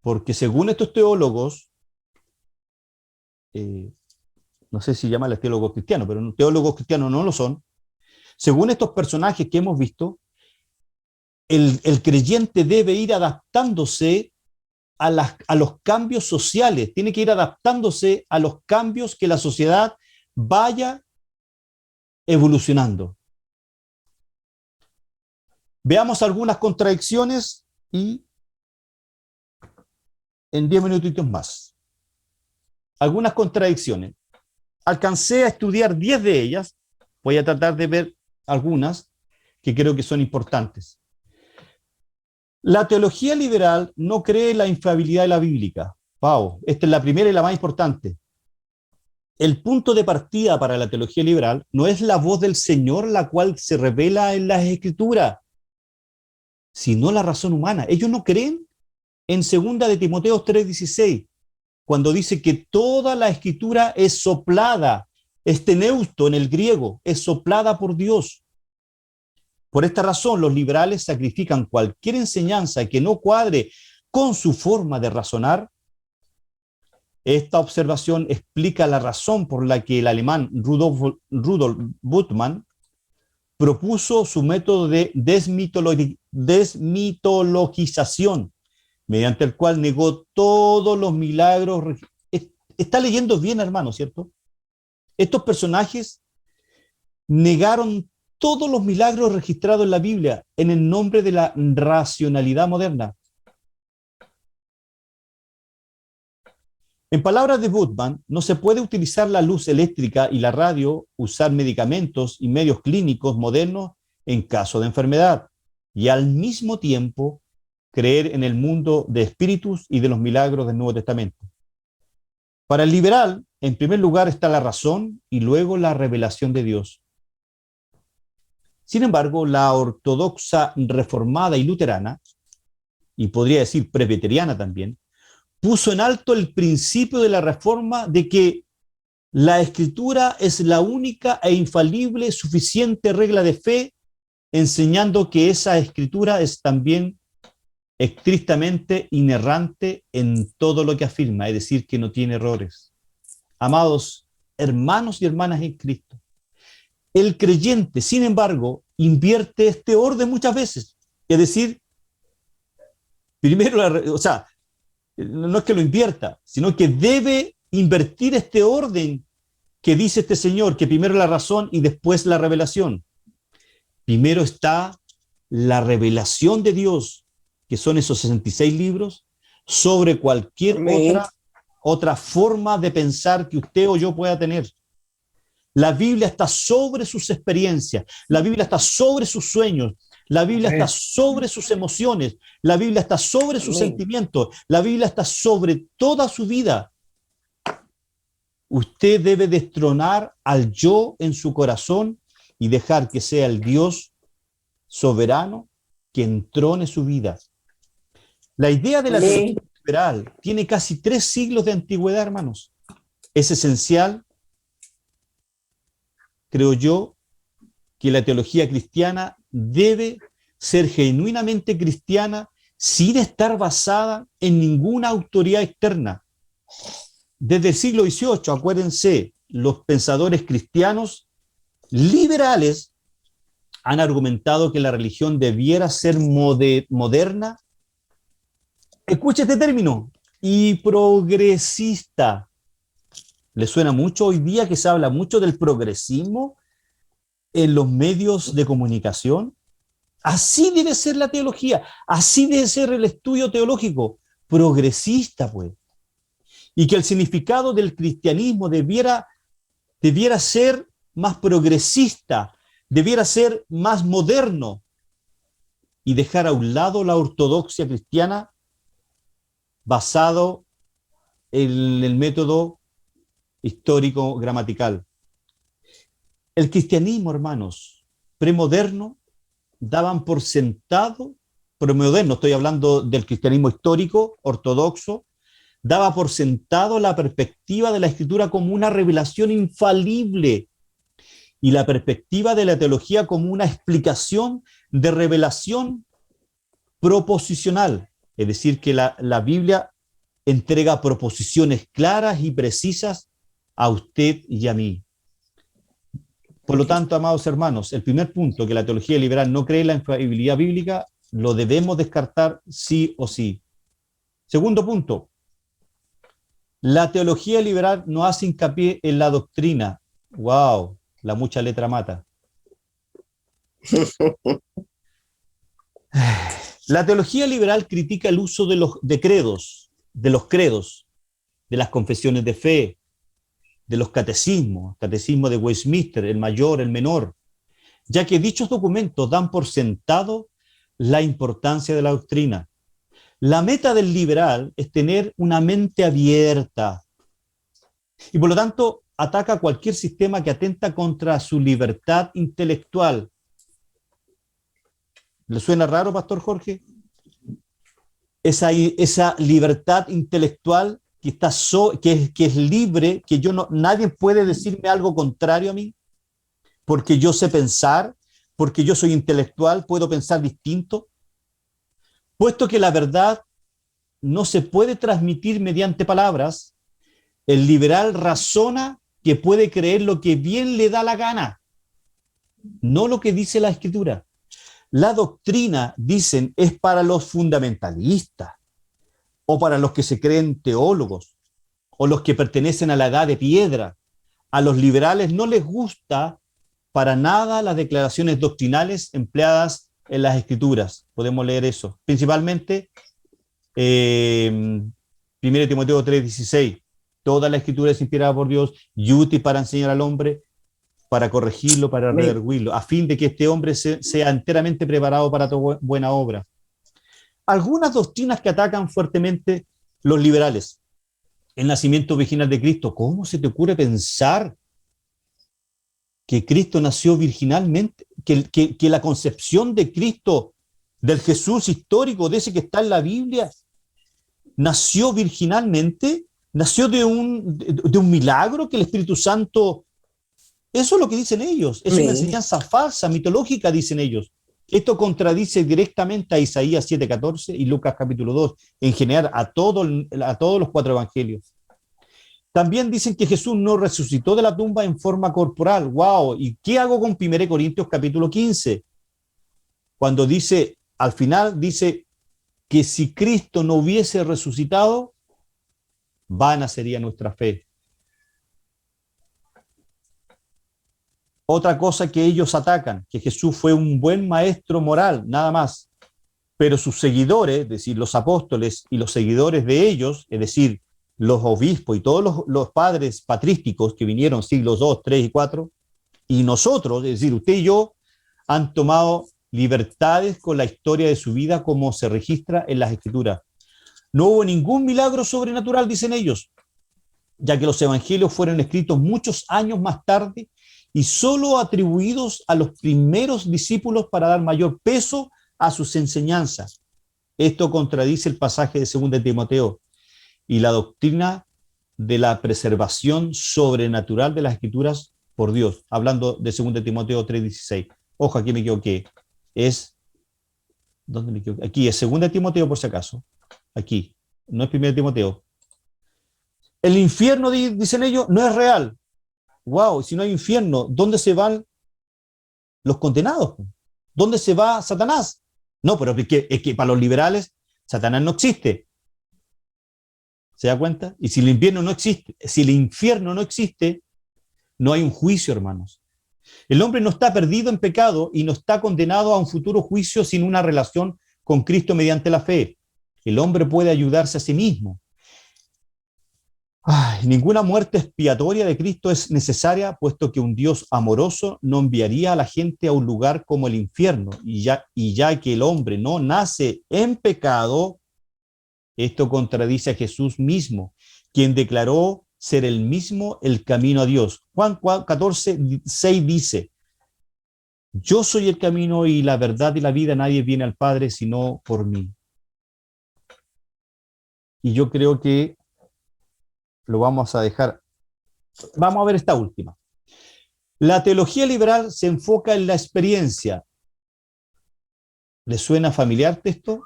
Porque según estos teólogos, no sé si llaman a teólogos cristianos, pero teólogos cristianos no lo son, según estos personajes que hemos visto, el creyente debe ir adaptándose a los cambios sociales, tiene que ir adaptándose a los cambios que la sociedad vaya evolucionando. Veamos algunas contradicciones y en 10 minutitos más. Algunas contradicciones. Alcancé a estudiar 10 de ellas, voy a tratar de ver algunas que creo que son importantes. La teología liberal no cree en la infalibilidad de la bíblica. Wow, esta es la primera y la más importante. El punto de partida para la teología liberal no es la voz del Señor la cual se revela en las Escrituras, sino la razón humana. Ellos no creen en 2 de Timoteo 3:16, cuando dice que toda la Escritura es soplada, esteneusto en el griego, es soplada por Dios. Por esta razón, los liberales sacrifican cualquier enseñanza que no cuadre con su forma de razonar. Esta observación explica la razón por la que el alemán Rudolf Bultmann propuso su método de desmitologización, mediante el cual negó todos los milagros. Está leyendo bien, hermano, ¿cierto? Estos personajes negaron todos los milagros registrados en la Biblia en el nombre de la racionalidad moderna. En palabras de Bultmann, no se puede utilizar la luz eléctrica y la radio, usar medicamentos y medios clínicos modernos en caso de enfermedad, y al mismo tiempo creer en el mundo de espíritus y de los milagros del Nuevo Testamento. Para el liberal, en primer lugar está la razón y luego la revelación de Dios. Sin embargo, la ortodoxa reformada y luterana, y podría decir presbiteriana también, puso en alto el principio de la reforma de que la Escritura es la única e infalible suficiente regla de fe, enseñando que esa Escritura es también estrictamente inerrante en todo lo que afirma, es decir, que no tiene errores. Amados hermanos y hermanas en Cristo, el creyente, sin embargo, invierte este orden muchas veces, es decir, Primero, o sea, no es que lo invierta, sino que debe invertir este orden que dice este señor, que primero la razón y después la revelación. Primero está la revelación de Dios, que son esos 66 libros, sobre cualquier otra forma de pensar que usted o yo pueda tener. La Biblia está sobre sus experiencias, la Biblia está sobre sus sueños, la Biblia está sobre sus emociones, la Biblia está sobre sus sentimientos, la Biblia está sobre toda su vida. Usted debe destronar al yo en su corazón y dejar que sea el Dios soberano que entrone su vida. La idea de la teología liberal tiene casi 3 siglos de antigüedad, hermanos. Es esencial, creo yo, que la teología cristiana debe ser genuinamente cristiana sin estar basada en ninguna autoridad externa. Desde el siglo XVIII, acuérdense, los pensadores cristianos liberales han argumentado que la religión debiera ser moderna, escuche este término, y progresista. ¿Le suena mucho hoy día que se habla mucho del progresismo en los medios de comunicación? Así debe ser la teología, así debe ser el estudio teológico, progresista, pues. Y que el significado del cristianismo debiera ser más progresista, debiera ser más moderno y dejar a un lado la ortodoxia cristiana basado en el método histórico gramatical. El cristianismo, hermanos, premoderno, daban por sentado, premoderno, estoy hablando del cristianismo histórico, ortodoxo, daba por sentado la perspectiva de la Escritura como una revelación infalible y la perspectiva de la teología como una explicación de revelación proposicional, es decir, que la Biblia entrega proposiciones claras y precisas a usted y a mí. Por lo tanto, amados hermanos, el primer punto, que la teología liberal no cree en la infalibilidad bíblica, lo debemos descartar sí o sí. Segundo punto, la teología liberal no hace hincapié en la doctrina. ¡Wow! La mucha letra mata. La teología liberal critica el uso de los credos, de las confesiones de fe, de los catecismos, catecismo de Westminster, el mayor, el menor, ya que dichos documentos dan por sentado la importancia de la doctrina. La meta del liberal es tener una mente abierta y por lo tanto ataca cualquier sistema que atenta contra su libertad intelectual. ¿Le suena raro, Pastor Jorge? Esa libertad intelectual que es libre, que nadie puede decirme algo contrario a mí, porque yo sé pensar, porque yo soy intelectual, puedo pensar distinto. Puesto que la verdad no se puede transmitir mediante palabras, el liberal razona que puede creer lo que bien le da la gana, no lo que dice la Escritura. La doctrina, dicen, es para los fundamentalistas, o para los que se creen teólogos, o los que pertenecen a la edad de piedra. A los liberales no les gusta para nada las declaraciones doctrinales empleadas en las Escrituras. Podemos leer eso. Principalmente, 1 Timoteo 3:16. Toda la Escritura es inspirada por Dios y útil para enseñar al hombre, para corregirlo, para redarguirlo, a fin de que este hombre sea enteramente preparado para toda buena obra. Algunas doctrinas que atacan fuertemente los liberales. El nacimiento virginal de Cristo. ¿Cómo se te ocurre pensar que Cristo nació virginalmente? Que la concepción de Cristo, del Jesús histórico, de ese que está en la Biblia, nació virginalmente, nació de un milagro que el Espíritu Santo... Eso es lo que dicen ellos, es una enseñanza falsa, mitológica, dicen ellos. Esto contradice directamente a Isaías 7:14 y Lucas capítulo 2, en general a todos los 4 evangelios. También dicen que Jesús no resucitó de la tumba en forma corporal. ¡Wow! ¿Y qué hago con 1 Corintios capítulo 15? Cuando dice, al final dice, que si Cristo no hubiese resucitado, vana sería nuestra fe. Otra cosa que ellos atacan, que Jesús fue un buen maestro moral, nada más. Pero sus seguidores, es decir, los apóstoles y los seguidores de ellos, es decir, los obispos y todos los padres patrísticos que vinieron siglos 2, 3 y 4, y nosotros, es decir, usted y yo, han tomado libertades con la historia de su vida como se registra en las Escrituras. No hubo ningún milagro sobrenatural, dicen ellos, ya que los evangelios fueron escritos muchos años más tarde y solo atribuidos a los primeros discípulos para dar mayor peso a sus enseñanzas. Esto contradice el pasaje de 2 Timoteo y la doctrina de la preservación sobrenatural de las Escrituras por Dios, hablando de 2 Timoteo 3:16. Ojo, aquí me equivoqué. ¿Dónde me equivoqué? Aquí es 2 Timoteo, por si acaso. Aquí, no es 1 Timoteo. El infierno, dicen ellos, no es real. Wow, si no hay infierno, ¿dónde se van los condenados? ¿Dónde se va Satanás? No, pero es que para los liberales Satanás no existe. ¿Se da cuenta? Y si el infierno no existe, no hay un juicio, hermanos. El hombre no está perdido en pecado y no está condenado a un futuro juicio sin una relación con Cristo mediante la fe. El hombre puede ayudarse a sí mismo. Ninguna muerte expiatoria de Cristo es necesaria, puesto que un Dios amoroso no enviaría a la gente a un lugar como el infierno, y ya que el hombre no nace en pecado, esto contradice a Jesús mismo, quien declaró ser el mismo el camino a Dios. Juan 14:6 dice: yo soy el camino y la verdad y la vida, nadie viene al Padre sino por mí. Y yo creo que lo vamos a dejar. Vamos a ver esta última. La teología liberal se enfoca en la experiencia. ¿Le suena familiar esto?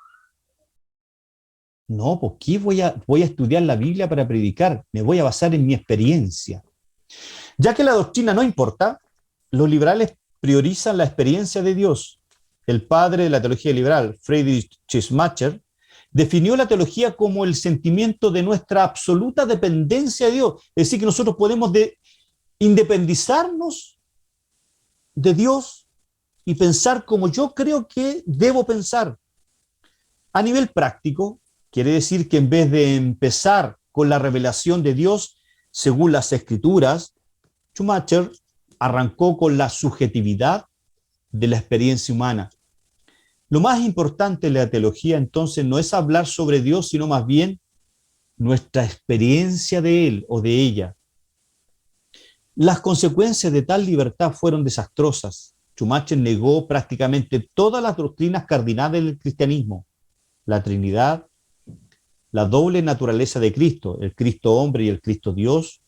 No, ¿por qué voy a estudiar la Biblia para predicar? Me voy a basar en mi experiencia. Ya que la doctrina no importa, los liberales priorizan la experiencia de Dios. El padre de la teología liberal, Friedrich Schleiermacher, definió la teología como el sentimiento de nuestra absoluta dependencia de Dios. Es decir, que nosotros podemos independizarnos de Dios y pensar como yo creo que debo pensar. A nivel práctico, quiere decir que en vez de empezar con la revelación de Dios según las Escrituras, Schumacher arrancó con la subjetividad de la experiencia humana. Lo más importante de la teología, entonces, no es hablar sobre Dios, sino más bien nuestra experiencia de Él o de ella. Las consecuencias de tal libertad fueron desastrosas. Schumacher negó prácticamente todas las doctrinas cardinales del cristianismo: la Trinidad, la doble naturaleza de Cristo, el Cristo hombre y el Cristo Dios,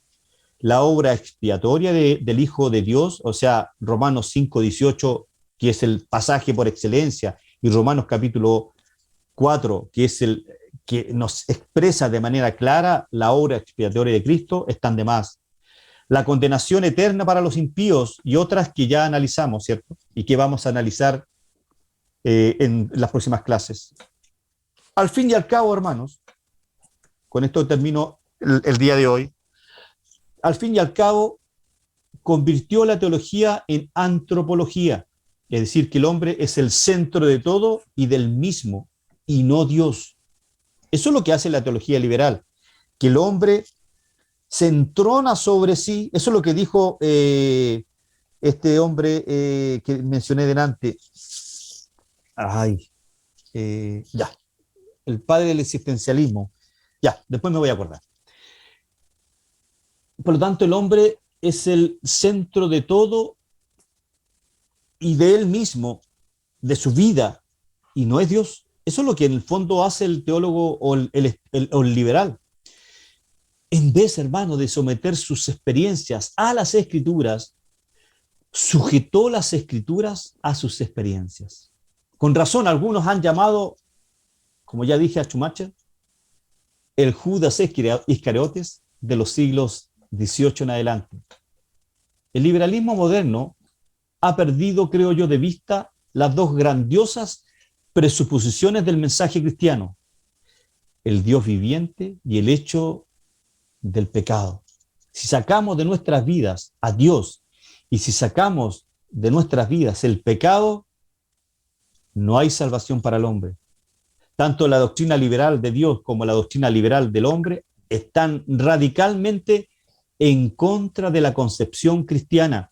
la obra expiatoria del Hijo de Dios, o sea, Romanos 5:18, que es el pasaje por excelencia, y Romanos capítulo 4, que es el que nos expresa de manera clara la obra expiatoria de Cristo, están de más. La condenación eterna para los impíos y otras que ya analizamos, ¿cierto? Y que vamos a analizar en las próximas clases. Al fin y al cabo, hermanos, con esto termino el día de hoy, al fin y al cabo, convirtió la teología en antropología. Es decir, que el hombre es el centro de todo y del mismo, y no Dios. Eso es lo que hace la teología liberal, que el hombre se entrona sobre sí. Eso es lo que dijo este hombre que mencioné delante. Ya, el padre del existencialismo. Ya, después me voy a acordar. Por lo tanto, el hombre es el centro de todo y de él mismo, de su vida, y no es Dios. Eso es lo que en el fondo hace el teólogo o el liberal. En vez, hermano, de someter sus experiencias a las Escrituras, sujetó las Escrituras a sus experiencias. Con razón, algunos han llamado, como ya dije a Schumacher, el Judas Iscariotes de los siglos XVIII en adelante. El liberalismo moderno ha perdido, creo yo, de vista las dos grandiosas presuposiciones del mensaje cristiano: el Dios viviente y el hecho del pecado. Si sacamos de nuestras vidas a Dios y si sacamos de nuestras vidas el pecado, no hay salvación para el hombre. Tanto la doctrina liberal de Dios como la doctrina liberal del hombre están radicalmente en contra de la concepción cristiana.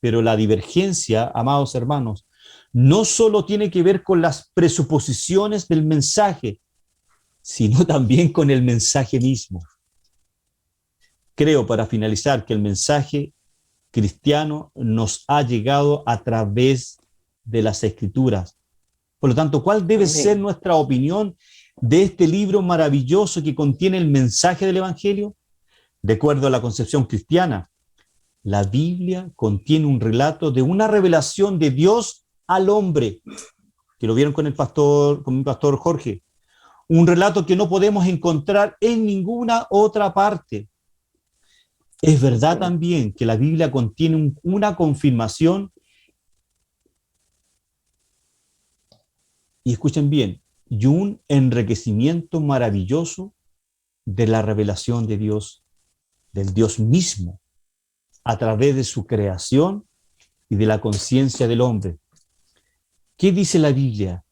Pero la divergencia, amados hermanos, no solo tiene que ver con las presuposiciones del mensaje, sino también con el mensaje mismo. Creo, para finalizar, que el mensaje cristiano nos ha llegado a través de las Escrituras. Por lo tanto, ¿cuál debe ser nuestra opinión de este libro maravilloso que contiene el mensaje del Evangelio? De acuerdo a la concepción cristiana, la Biblia contiene un relato de una revelación de Dios al hombre, que lo vieron con mi pastor Jorge. Un relato que no podemos encontrar en ninguna otra parte. Es verdad también que la Biblia contiene una confirmación, y escuchen bien, y un enriquecimiento maravilloso de la revelación de Dios, del Dios mismo, a través de su creación y de la conciencia del hombre. ¿Qué dice la Biblia?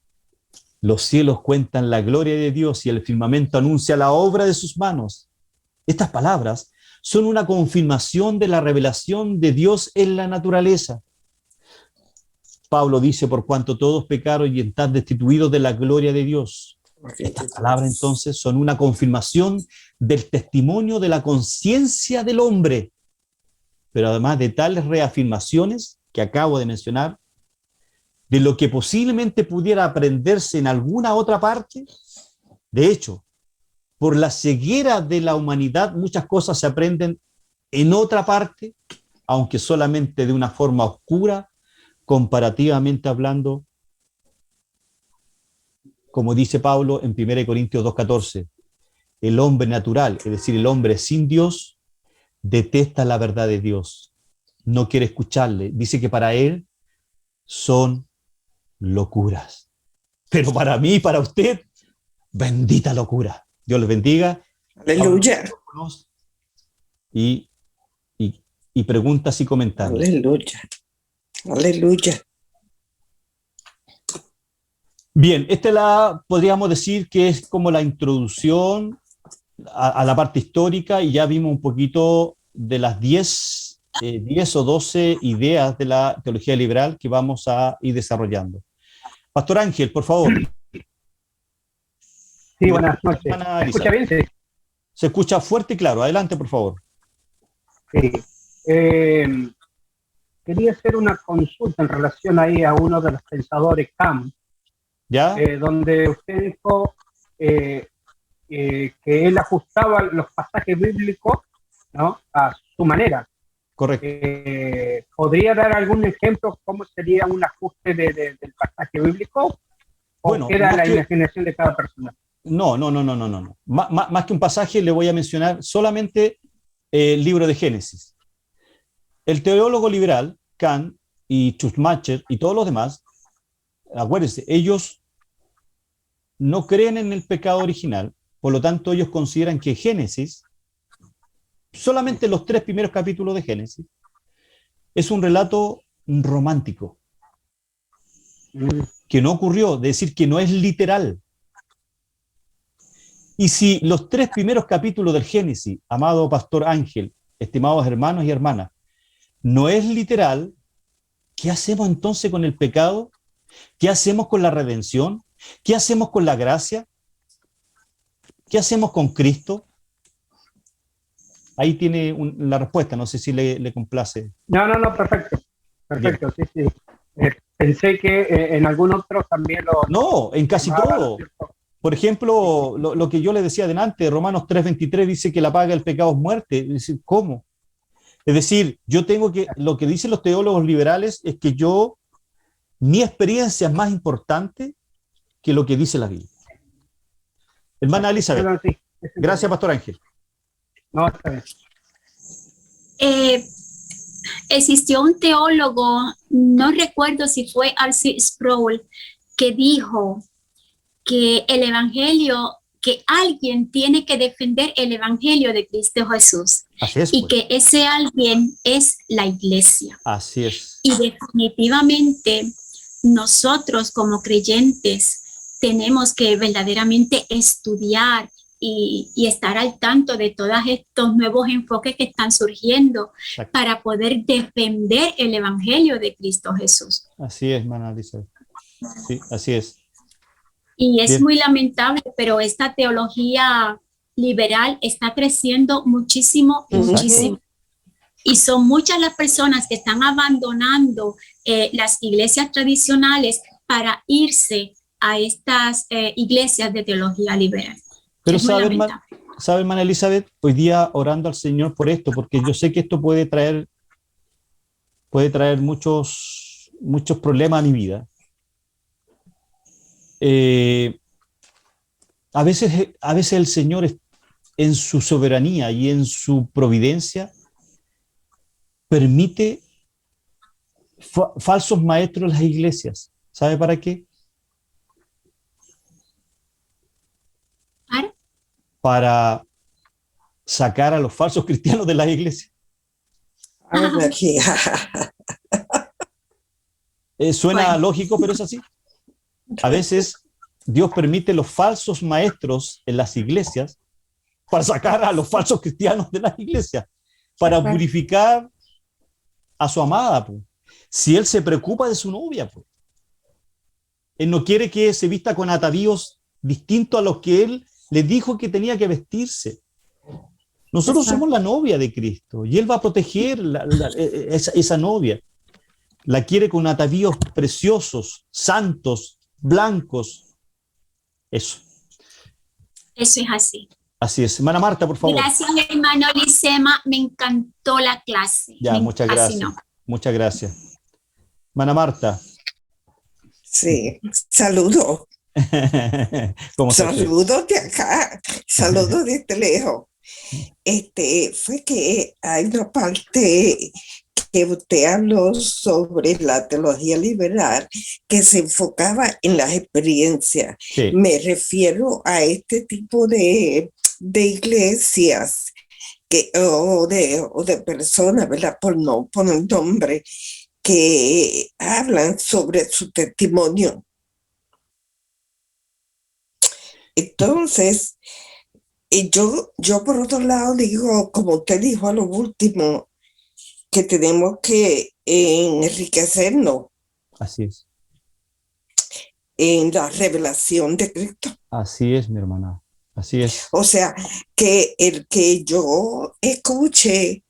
Los cielos cuentan la gloria de Dios y el firmamento anuncia la obra de sus manos. Estas palabras son una confirmación de la revelación de Dios en la naturaleza. Pablo dice: por cuanto todos pecaron y están destituidos de la gloria de Dios. Estas palabras entonces son una confirmación del testimonio de la conciencia del hombre. Pero además de tales reafirmaciones que acabo de mencionar, de lo que posiblemente pudiera aprenderse en alguna otra parte, de hecho, por la ceguera de la humanidad, muchas cosas se aprenden en otra parte, aunque solamente de una forma oscura, comparativamente hablando, como dice Pablo en 1 Corintios 2:14, el hombre natural, es decir, el hombre sin Dios, detesta la verdad de Dios, no quiere escucharle, dice que para él son locuras. Pero para mí y para usted, bendita locura. Dios les bendiga. Aleluya. Y preguntas y comentarios. Aleluya. Aleluya. Bien, esta podríamos decir que es como la introducción a la parte histórica, y ya vimos un poquito de las 10 o 12 ideas de la teología liberal que vamos a ir desarrollando. Pastor Ángel, por favor. Sí, buenas noches. ¿Se escucha bien? Sí. Se escucha fuerte y claro. Adelante, por favor. Sí. Quería hacer una consulta en relación ahí a uno de los pensadores, Kant, ¿ya? Donde usted dijo que él ajustaba los pasajes bíblicos, ¿no?, a su manera. Correcto. ¿Podría dar algún ejemplo cómo sería un ajuste del pasaje bíblico? ¿O bueno, era la imaginación de cada persona? No. Más que un pasaje, le voy a mencionar solamente el libro de Génesis. El teólogo liberal, Kant y Schumacher y todos los demás, acuérdense, ellos no creen en el pecado original, por lo tanto ellos consideran que Génesis, solamente los 3 primeros capítulos de Génesis, es un relato romántico, que no ocurrió, es decir, que no es literal. Y si los 3 primeros capítulos del Génesis, amado Pastor Ángel, estimados hermanos y hermanas, no es literal, ¿qué hacemos entonces con el pecado? ¿Qué hacemos con la redención? ¿Qué hacemos con la gracia? ¿Qué hacemos con Cristo? Ahí tiene la respuesta, no sé si le complace. No, perfecto. Perfecto, bien. Sí. Pensé que en algún otro también lo... No, en casi todo. Por ejemplo, lo que yo le decía adelante, Romanos 3:23 dice que la paga del pecado es muerte. Es decir, ¿cómo? Es decir, yo tengo que, lo que dicen los teólogos liberales es que mi experiencia es más importante que lo que dice la Biblia. Hermana Elizabeth. Sí, gracias, Pastor Ángel. No, está bien. Existió un teólogo, no recuerdo si fue R.C. Sproul, que dijo que el evangelio, que alguien tiene que defender el evangelio de Cristo Jesús. Así es, Y pues. que ese alguien es la iglesia. Así es. Y definitivamente nosotros como creyentes tenemos que verdaderamente estudiar y estar al tanto de todos estos nuevos enfoques que están surgiendo Exacto. para poder defender el evangelio de Cristo Jesús. Así es, hermana Elizabeth. Sí, así es. Y es Bien. muy lamentable, pero esta teología liberal está creciendo muchísimo, Exacto. muchísimo. Y son muchas las personas que están abandonando las iglesias tradicionales para irse a estas iglesias de teología liberal. Pero Es muy sabe, hermana Elizabeth, hoy día orando al Señor por esto, porque yo sé que esto puede traer muchos problemas a mi vida. A veces el Señor, en su soberanía y en su providencia, permite falsos maestros en las iglesias. ¿Sabe para qué? Para sacar a los falsos cristianos de las iglesias. Suena Bueno. lógico, pero es así. A veces Dios permite los falsos maestros en las iglesias para sacar a los falsos cristianos de las iglesias, para purificar a su amada. Pues. Si Él se preocupa de su novia, pues. Él no quiere que se vista con atavíos distintos a los que Él le dijo que tenía que vestirse. Nosotros somos la novia de Cristo y Él va a proteger esa novia. La quiere con atavíos preciosos, santos, blancos. Eso. Eso es así. Así es. Hermana Marta, por favor. Gracias, hermano Licema. Me encantó la clase. Ya, muchas gracias. fascinó. Muchas gracias. Hermana Marta. Sí, saludo. ¿Cómo se hace? Saludos de acá, saludos desde lejos. Fue que hay una parte que usted habló sobre la teología liberal que se enfocaba en las experiencias. Sí. Me refiero a este tipo de iglesias o de personas, ¿verdad? Por no poner nombre, que hablan sobre su testimonio. Entonces, yo por otro lado digo, como usted dijo a lo último, que tenemos que enriquecernos Así es. en la revelación de Cristo. Así es, mi hermana. Así es. O sea, que el que yo escuche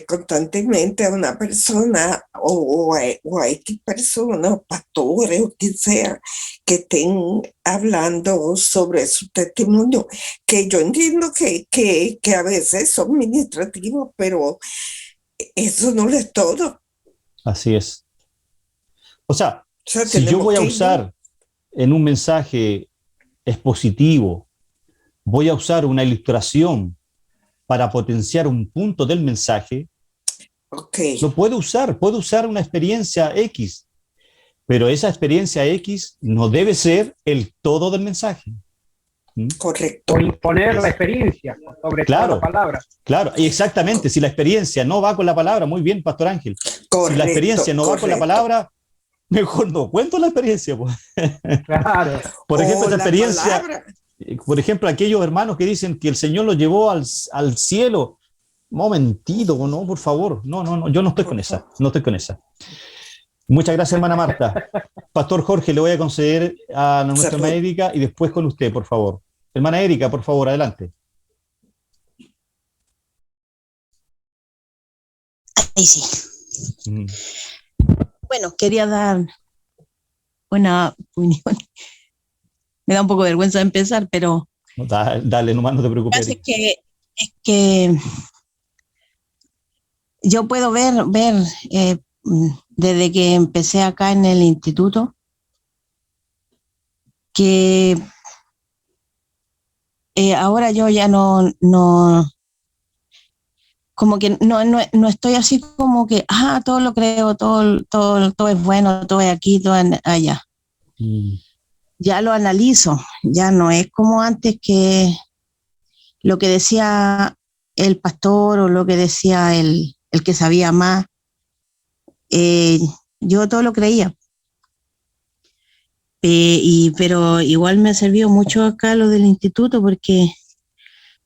constantemente a una persona o a X personas, pastores o quien sea, que estén hablando sobre su testimonio, que yo entiendo que a veces son ministrativos, pero eso no es todo. Así es. O sea, O sea, si yo tenemos voy a que usar en un mensaje expositivo, voy a usar una ilustración para potenciar un punto del mensaje, lo puedo usar una experiencia X, pero esa experiencia X no debe ser el todo del mensaje. Correcto. O imponer la experiencia sobre Claro. toda la palabra. Claro, y exactamente, si la experiencia no va con la palabra, muy bien, Pastor Ángel, Correcto, si la experiencia no va con la correcto. palabra, mejor no cuento la experiencia. Pues. Claro. Por ejemplo, O esa la experiencia, palabra. por ejemplo, aquellos hermanos que dicen que el Señor los llevó al cielo. Momentito, no, por favor. No, yo no estoy con esa. No estoy con esa. Muchas gracias, hermana Marta. Pastor Jorge, le voy a conceder a nuestra hermana Erika y después con usted, por favor. Hermana Erika, por favor, adelante. Ahí sí. Bueno, quería dar una opinión. Me da un poco de vergüenza de empezar, pero Dale, nomás no te preocupes. Es que yo puedo ver desde que empecé acá en el instituto que ahora yo ya no como que no estoy así como que todo lo creo, todo es bueno, todo es aquí, todo es allá. ya lo analizo, ya no es como antes que lo que decía el pastor o lo que decía el que sabía más, yo todo lo creía. Pero igual me ha servido mucho acá lo del instituto, porque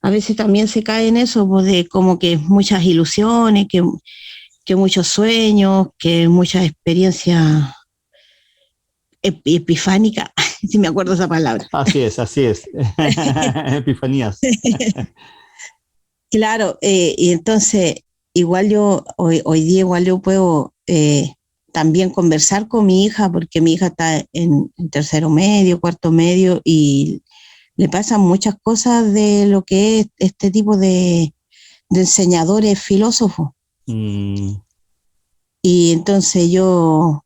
a veces también se cae en eso, pues, de como que muchas ilusiones, que muchos sueños, que muchas experiencias epifánicas, si me acuerdo esa palabra. Así es. Epifanías. Claro, y entonces igual yo, hoy día igual yo puedo también conversar con mi hija, porque mi hija está en tercero medio, cuarto medio, y le pasan muchas cosas de lo que es este tipo de enseñadores filósofos. Y entonces yo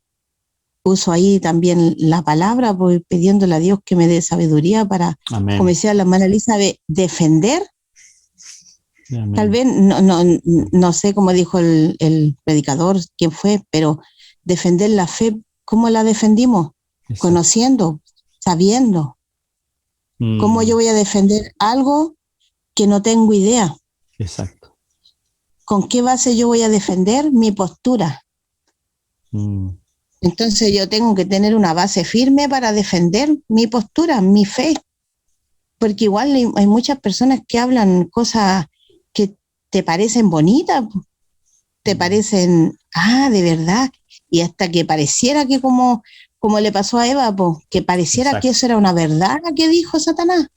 uso ahí también la palabra, pues, pidiéndole a Dios que me dé sabiduría para, Amén. como decía la hermana Elizabeth, defender. Amén. Tal vez, no sé cómo dijo el predicador, quién fue, pero defender la fe, ¿cómo la defendimos? Exacto. Conociendo, sabiendo. ¿Cómo yo voy a defender algo que no tengo idea? Exacto. ¿Con qué base yo voy a defender mi postura? Entonces yo tengo que tener una base firme para defender mi postura, mi fe. Porque igual hay muchas personas que hablan cosas que te parecen bonitas, te parecen, de verdad, y hasta que pareciera que como le pasó a Eva, pues, que pareciera Exacto. que eso era una verdad que dijo Satanás.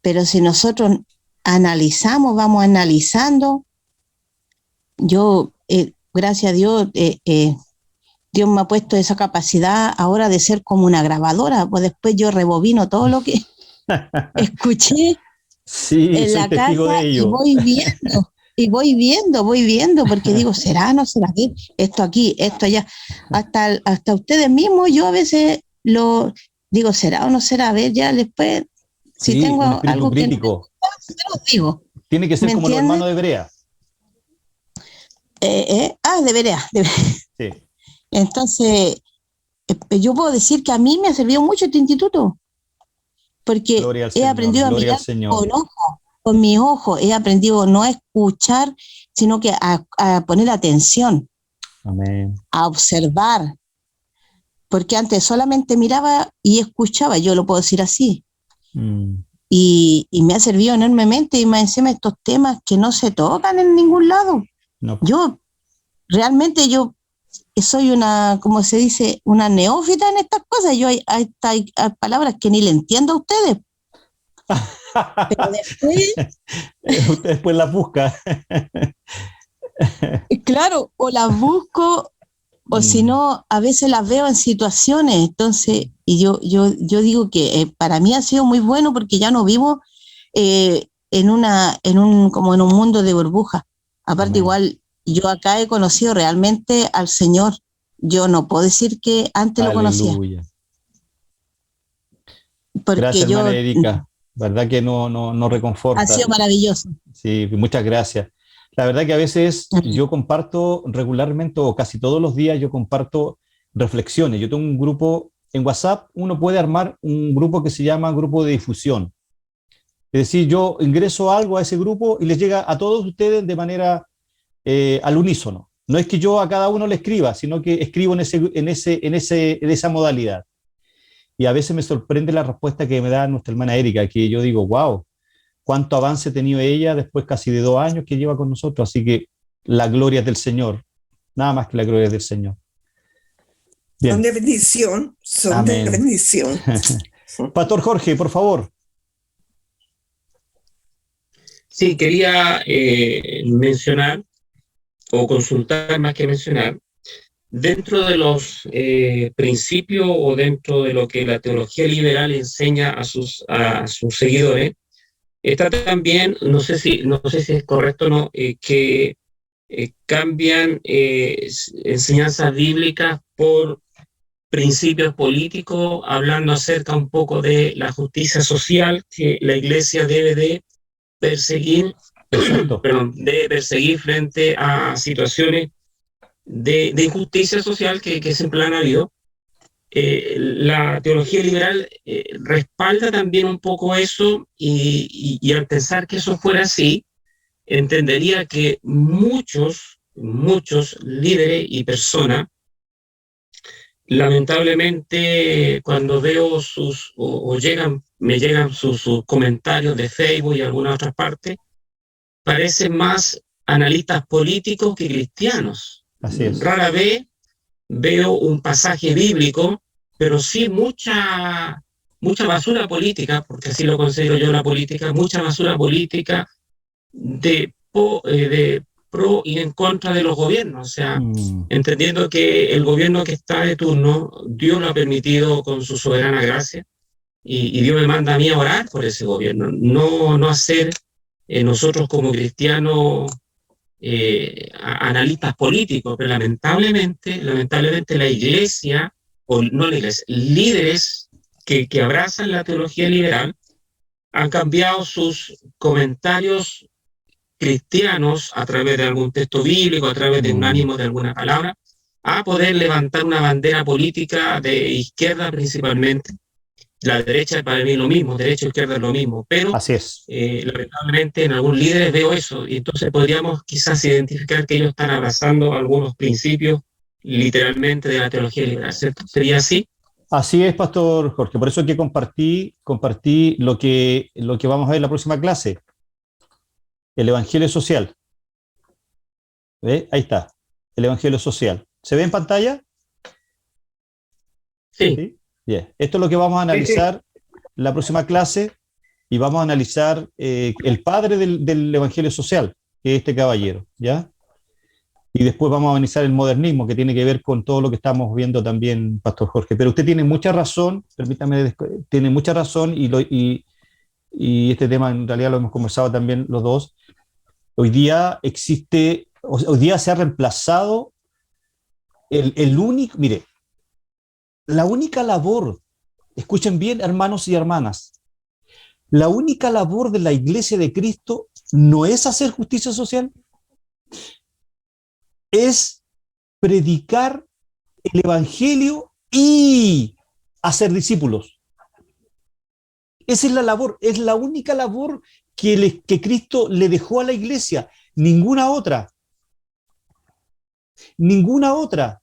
Pero si nosotros analizamos, vamos analizando, yo, gracias a Dios, Dios me ha puesto esa capacidad ahora de ser como una grabadora, pues después yo rebobino todo lo que escuché Sí, en soy la testigo casa de y ello. voy viendo, porque digo, ¿será, no será? Esto aquí, esto allá. Hasta ustedes mismos, yo a veces lo digo, ¿será o no será? A ver, ya después, si Sí, tengo un espíritu algo que no me crítico. gusta, se los digo. Tiene que ser ¿Me como los entiendes? hermanos de Berea. Debería. Sí. Entonces, yo puedo decir que a mí me ha servido mucho este instituto, porque Gloria al he Señor, aprendido a gloria al mirar Señor. con mis ojos, he aprendido no a escuchar, sino que a poner atención, Amén. a observar, porque antes solamente miraba y escuchaba, yo lo puedo decir así, y me ha servido enormemente, y más encima estos temas que no se tocan en ningún lado. No. Realmente yo soy una, como se dice, una neófita en estas cosas. Yo hay palabras que ni le entiendo a ustedes. Pero después, Usted después las busca. claro, o las busco, o si no, a veces las veo en situaciones. Entonces, y yo digo que para mí ha sido muy bueno, porque ya no vivo como en un mundo de burbuja. Aparte, Amén. igual, yo acá he conocido realmente al Señor. Yo no puedo decir que antes lo conocía, Aleluya. porque Gracias, hermana Erika. Verdad que no reconforta. ha sido maravilloso. Sí, muchas gracias. La verdad que a veces yo comparto regularmente, o casi todos los días, yo comparto reflexiones. Yo tengo un grupo en WhatsApp, uno puede armar un grupo que se llama grupo de difusión. Es decir, yo ingreso algo a ese grupo y les llega a todos ustedes de manera al unísono. No es que yo a cada uno le escriba, sino que escribo en esa modalidad. Y a veces me sorprende la respuesta que me da nuestra hermana Erika, que yo digo, wow, cuánto avance ha tenido ella después casi de 2 años que lleva con nosotros. Así que la gloria es del Señor, nada más que la gloria es del Señor. Bien. Son de bendición, son Amén. de bendición. Pastor Jorge, por favor. Sí, quería mencionar o consultar, más que mencionar, dentro de los principios o dentro de lo que la teología liberal enseña a sus seguidores, está también, no sé si es correcto o no, que cambian enseñanzas bíblicas por principios políticos, hablando acerca un poco de la justicia social que la iglesia debe de perseguir, frente a situaciones de injusticia social que siempre han habido. la teología liberal respalda también un poco eso y al pensar que eso fuera así, entendería que muchos líderes y personas, lamentablemente, cuando veo me llegan sus comentarios de Facebook y algunas otras partes, parecen más analistas políticos que cristianos. Así es. Rara vez veo un pasaje bíblico, pero sí mucha basura política, porque así lo considero yo la política, mucha basura política de pro y en contra de los gobiernos, o sea, entendiendo que el gobierno que está de turno, Dios lo ha permitido con su soberana gracia, y Dios me manda a mí a orar por ese gobierno, no hacer nosotros como cristianos analistas políticos, pero lamentablemente la iglesia, o no la iglesia, líderes que abrazan la teología liberal, han cambiado sus comentarios cristianos a través de algún texto bíblico, a través de un ánimo de alguna palabra, a poder levantar una bandera política de izquierda principalmente. La derecha para mí es lo mismo, derecha e izquierda es lo mismo, pero Así es. lamentablemente en algunos líderes veo eso, y entonces podríamos quizás identificar que ellos están abrazando algunos principios literalmente de la teología liberal, ¿cierto? ¿Sería así? Así es, Pastor Jorge. Por eso es que compartí lo que vamos a ver en la próxima clase. El Evangelio social. ¿Ve? Ahí está. El Evangelio social. ¿Se ve en pantalla? Sí. ¿Sí? Bien. Esto es lo que vamos a analizar en la próxima clase, y vamos a analizar el padre del Evangelio social, que es este caballero, ¿ya? Y después vamos a analizar el modernismo, que tiene que ver con todo lo que estamos viendo también, Pastor Jorge. Pero usted tiene mucha razón, permítame, tiene mucha razón, y este tema en realidad lo hemos conversado también los dos. Hoy día se ha reemplazado mire, la única labor, escuchen bien, hermanos y hermanas, la única labor de la Iglesia de Cristo no es hacer justicia social, es predicar el Evangelio y hacer discípulos. Esa es la labor, es la única labor que Cristo le dejó a la Iglesia, ninguna otra. Ninguna otra.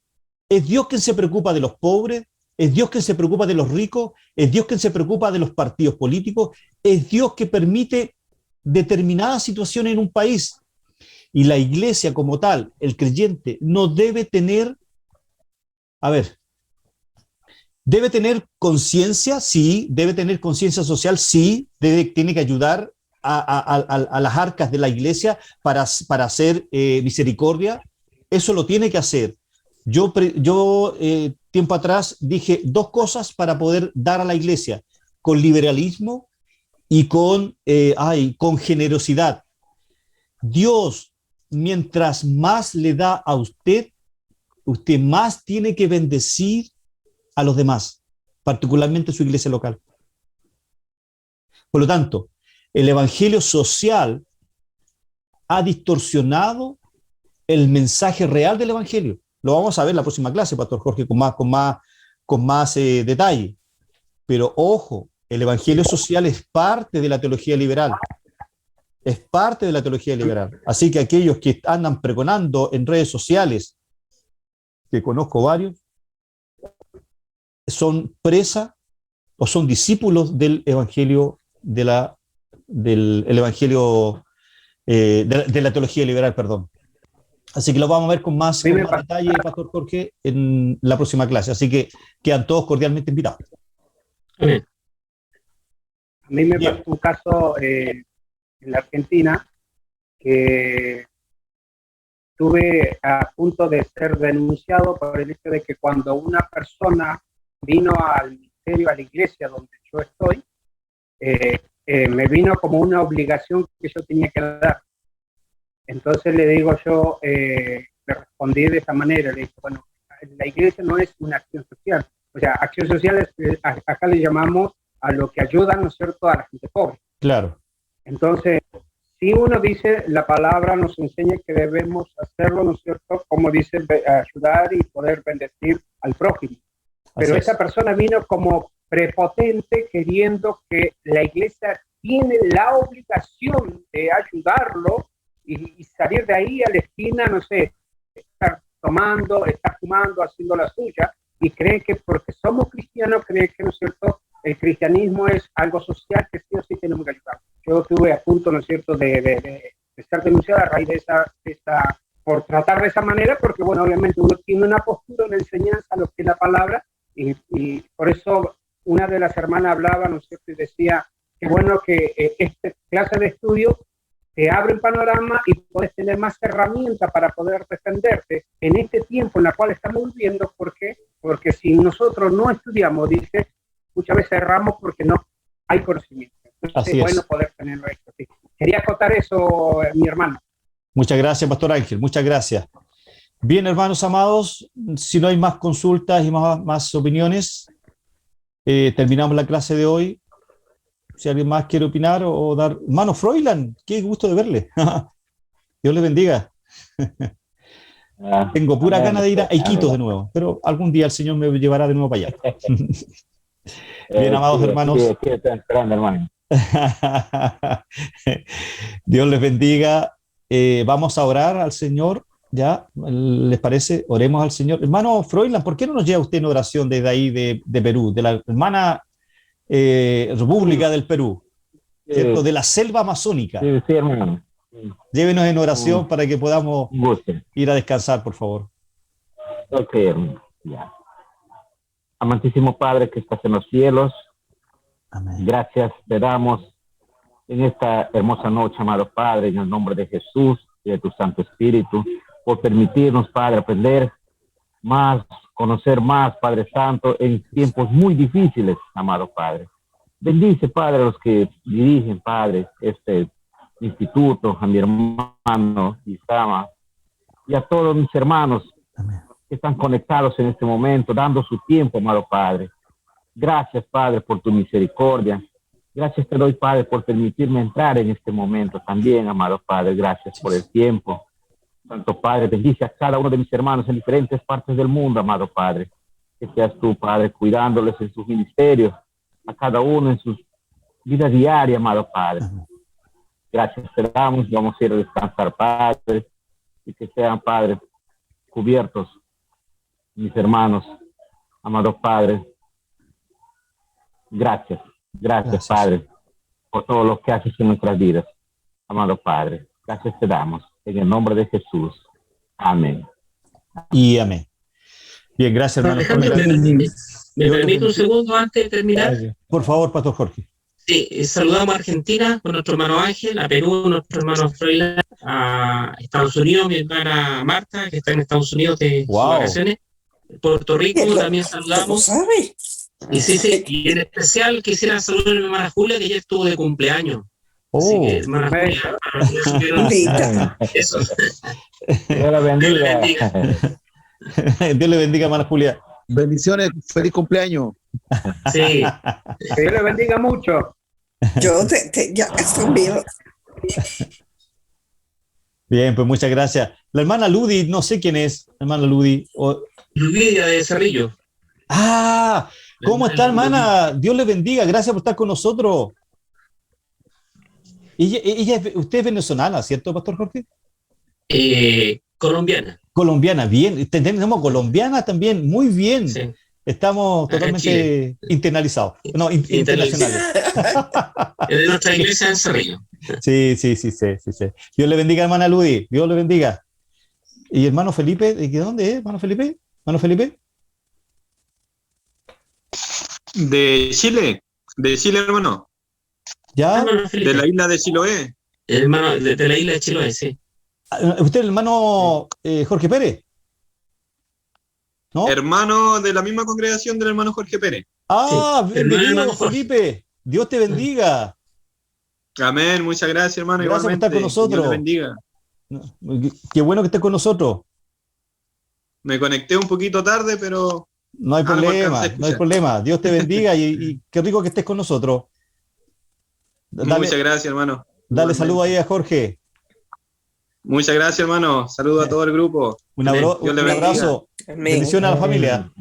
Es Dios quien se preocupa de los pobres, es Dios quien se preocupa de los ricos, es Dios quien se preocupa de los partidos políticos, es Dios que permite determinadas situaciones en un país. Y la iglesia como tal, el creyente, no debe tener, debe tener conciencia, sí, debe tener conciencia social, sí, tiene que ayudar a las arcas de la iglesia para hacer misericordia, eso lo tiene que hacer. Yo tiempo atrás dije dos cosas para poder dar a la iglesia, con liberalismo y con generosidad. Dios, mientras más le da a usted más tiene que bendecir a los demás, particularmente su iglesia local. Por lo tanto, el evangelio social ha distorsionado el mensaje real del evangelio. Lo vamos a ver en la próxima clase, Pastor Jorge, con más detalle. Pero ojo, el evangelio social es parte de la teología liberal. Es parte de la teología liberal. Así que aquellos que andan pregonando en redes sociales, que conozco varios, son presa o son discípulos del evangelio de la teología liberal, perdón. Así que lo vamos a ver con más detalle, Pastor Jorge, en la próxima clase. Así que quedan todos cordialmente invitados. A mí me pasó un caso en la Argentina que estuve a punto de ser denunciado por el hecho de que cuando una persona vino al ministerio, a la iglesia donde yo estoy, me vino como una obligación que yo tenía que dar. Entonces le digo yo, le respondí de esa manera, le dije, bueno, la iglesia no es una acción social. O sea, acción social es, acá le llamamos a lo que ayuda, ¿no es cierto?, a la gente pobre. Claro. Entonces, si uno dice, la palabra nos enseña que debemos hacerlo, ¿no es cierto?, como dice, ayudar y poder bendecir al prójimo. pero Así esa es. persona vino como prepotente, queriendo que la iglesia tiene la obligación de ayudarlo y salir de ahí a la esquina, no sé, estar tomando, estar fumando, haciendo la suya, y creen que porque somos cristianos, creen que, ¿no es cierto?, el cristianismo es algo social que sí o sí tenemos que ayudar. Yo estuve a punto, ¿no es cierto?, de ser denunciada a raíz de esa, por tratar de esa manera, porque, bueno, obviamente uno tiene una postura, una enseñanza, lo que es la palabra, y por eso una de las hermanas hablaba, ¿no es cierto?, y decía que bueno que esta clase de estudio te abre el panorama y puedes tener más herramientas para poder defenderte en este tiempo en el cual estamos viviendo. ¿Por qué? Porque si nosotros no estudiamos, dice, muchas veces erramos porque no hay conocimiento. Entonces Así es bueno es. poder tenerlo esto. Sí. Quería acotar eso, mi hermano. Muchas gracias, Pastor Ángel. Muchas gracias. Bien, hermanos amados, si no hay más consultas y más opiniones, terminamos la clase de hoy. Si alguien más quiere opinar o dar... Hermano Froilan, qué gusto de verle. Dios le bendiga. Tengo pura gana de ir a Iquitos de nuevo, pero algún día el Señor me llevará de nuevo para allá. Bien, amados hermanos. Aquí estoy esperando, hermano. Dios les bendiga. Vamos a orar al Señor. ¿Ya? ¿Les parece? Oremos al Señor. Hermano Froilan, ¿por qué no nos lleva usted en oración desde ahí de Perú, de la hermana República del Perú, ¿cierto? De la selva amazónica? Sí, hermano. Llévenos en oración para que podamos Un gusto. ir a descansar, por favor. Ok, hermano. Ya. Amantísimo Padre que estás en los cielos, Amén. gracias te damos en esta hermosa noche, amado Padre, en el nombre de Jesús y de tu Santo Espíritu, por permitirnos, Padre, aprender más, conocer más, Padre Santo, en tiempos muy difíciles, amado Padre. Bendice, Padre, a los que dirigen, Padre, este instituto, a mi hermano Isama, y a todos mis hermanos Amén. que están conectados en este momento, dando su tiempo, amado Padre. Gracias, Padre, por tu misericordia. Gracias te doy, Padre, por permitirme entrar en este momento también, amado Padre. Gracias por el tiempo. Santo Padre, bendice a cada uno de mis hermanos en diferentes partes del mundo, amado Padre. Que seas tú, Padre, cuidándoles en sus ministerios, a cada uno en su vida diaria, amado Padre. Gracias te damos, vamos a ir a descansar, Padre, y que sean, Padre, cubiertos mis hermanos, amado Padre. Gracias, gracias, Padre, por todo lo que haces en nuestras vidas, amado Padre. Gracias te damos, en el nombre de Jesús. Amén. Y amén. Bien, gracias, hermano. ¿Me permite un segundo antes de terminar? Por favor, Pastor Jorge. Sí, saludamos a Argentina con nuestro hermano Ángel, a Perú, nuestro hermano Froilan, a Estados Unidos, mi hermana Marta, que está en Estados Unidos de sus vacaciones. Puerto Rico también saludamos. Y sí, y en especial quisiera saludar a mi hermana Julia, que ya estuvo de cumpleaños. Así que, hermana Julia, eso. Dios la bendiga. Dios le bendiga, hermana Julia. Bendiciones, feliz cumpleaños. Sí. Que Dios le bendiga mucho. Yo ya estoy bien. Bien, pues muchas gracias. La hermana Ludi, no sé quién es, hermana Ludi. Ludia de Cerrillo. Ah, ¿cómo está, hermana? Dios le bendiga, gracias por estar con nosotros. Usted es venezolana, ¿cierto, Pastor Jorge? Colombiana. Colombiana, bien. Tenemos colombiana también, muy bien. Sí. Estamos totalmente internalizados. No, internacionales. Es de nuestra iglesia en Cerrillo. Sí. Dios le bendiga, hermana Ludi. Dios le bendiga. ¿Y hermano Felipe? ¿De dónde es, hermano Felipe? ¿Hermano Felipe? De Chile, hermano. ¿Ya? De la isla de Chiloé. Hermano, de la isla de Chiloé, sí. ¿Usted es el hermano Jorge Pérez? ¿No? Hermano de la misma congregación del hermano Jorge Pérez. Ah, sí. Bienvenido, Felipe. Dios te bendiga. Amén, muchas gracias, hermano. Gracias por estar con nosotros. Dios te bendiga. Qué bueno que estés con nosotros. Me conecté un poquito tarde, pero... No hay problema. Dios te bendiga y qué rico que estés con nosotros. Muchas gracias, hermano. Dale saludo ahí a Jorge. Muchas gracias, hermano. Saludo a todo el grupo. Un abrazo. Amén. Bendiciones a la familia.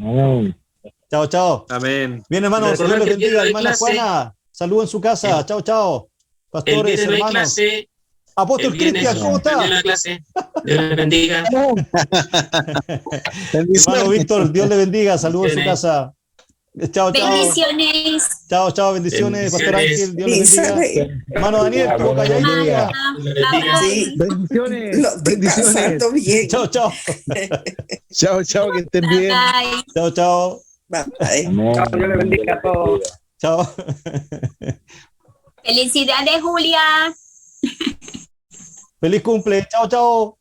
Chao, chao. Amén. Bien, hermanos, Recordar Dios les que el bendiga. viernes no hay Hermana clase. Juana, saludos en su casa. Chao, chao. El Pastores, viernes no hay hermanos. clase. Apóstol El viernes Cristian, ¿cómo suspendió está? la clase. Dios les bendiga. Hermano Víctor, Dios le bendiga. Saludos en su Bendiciones. casa. Chao, chao. Bendiciones. Chao, chao. Bendiciones, Pastor Bendiciones. Ángel. Dios le bendiga. Dísale, Hermano Daniel, estuvo calladito. Bye. Dios les bendiga. sí, Bendiciones. lo estoy Bendiciones. pasando bien. Chao, chao. Chao, chao, que estén Bye. bien. Bye. Chao, chao. Bye, bye. Amén. Chao, Dios le bendiga a todos. Chao. Felicidades, Julia. Feliz cumple. Chao, chao.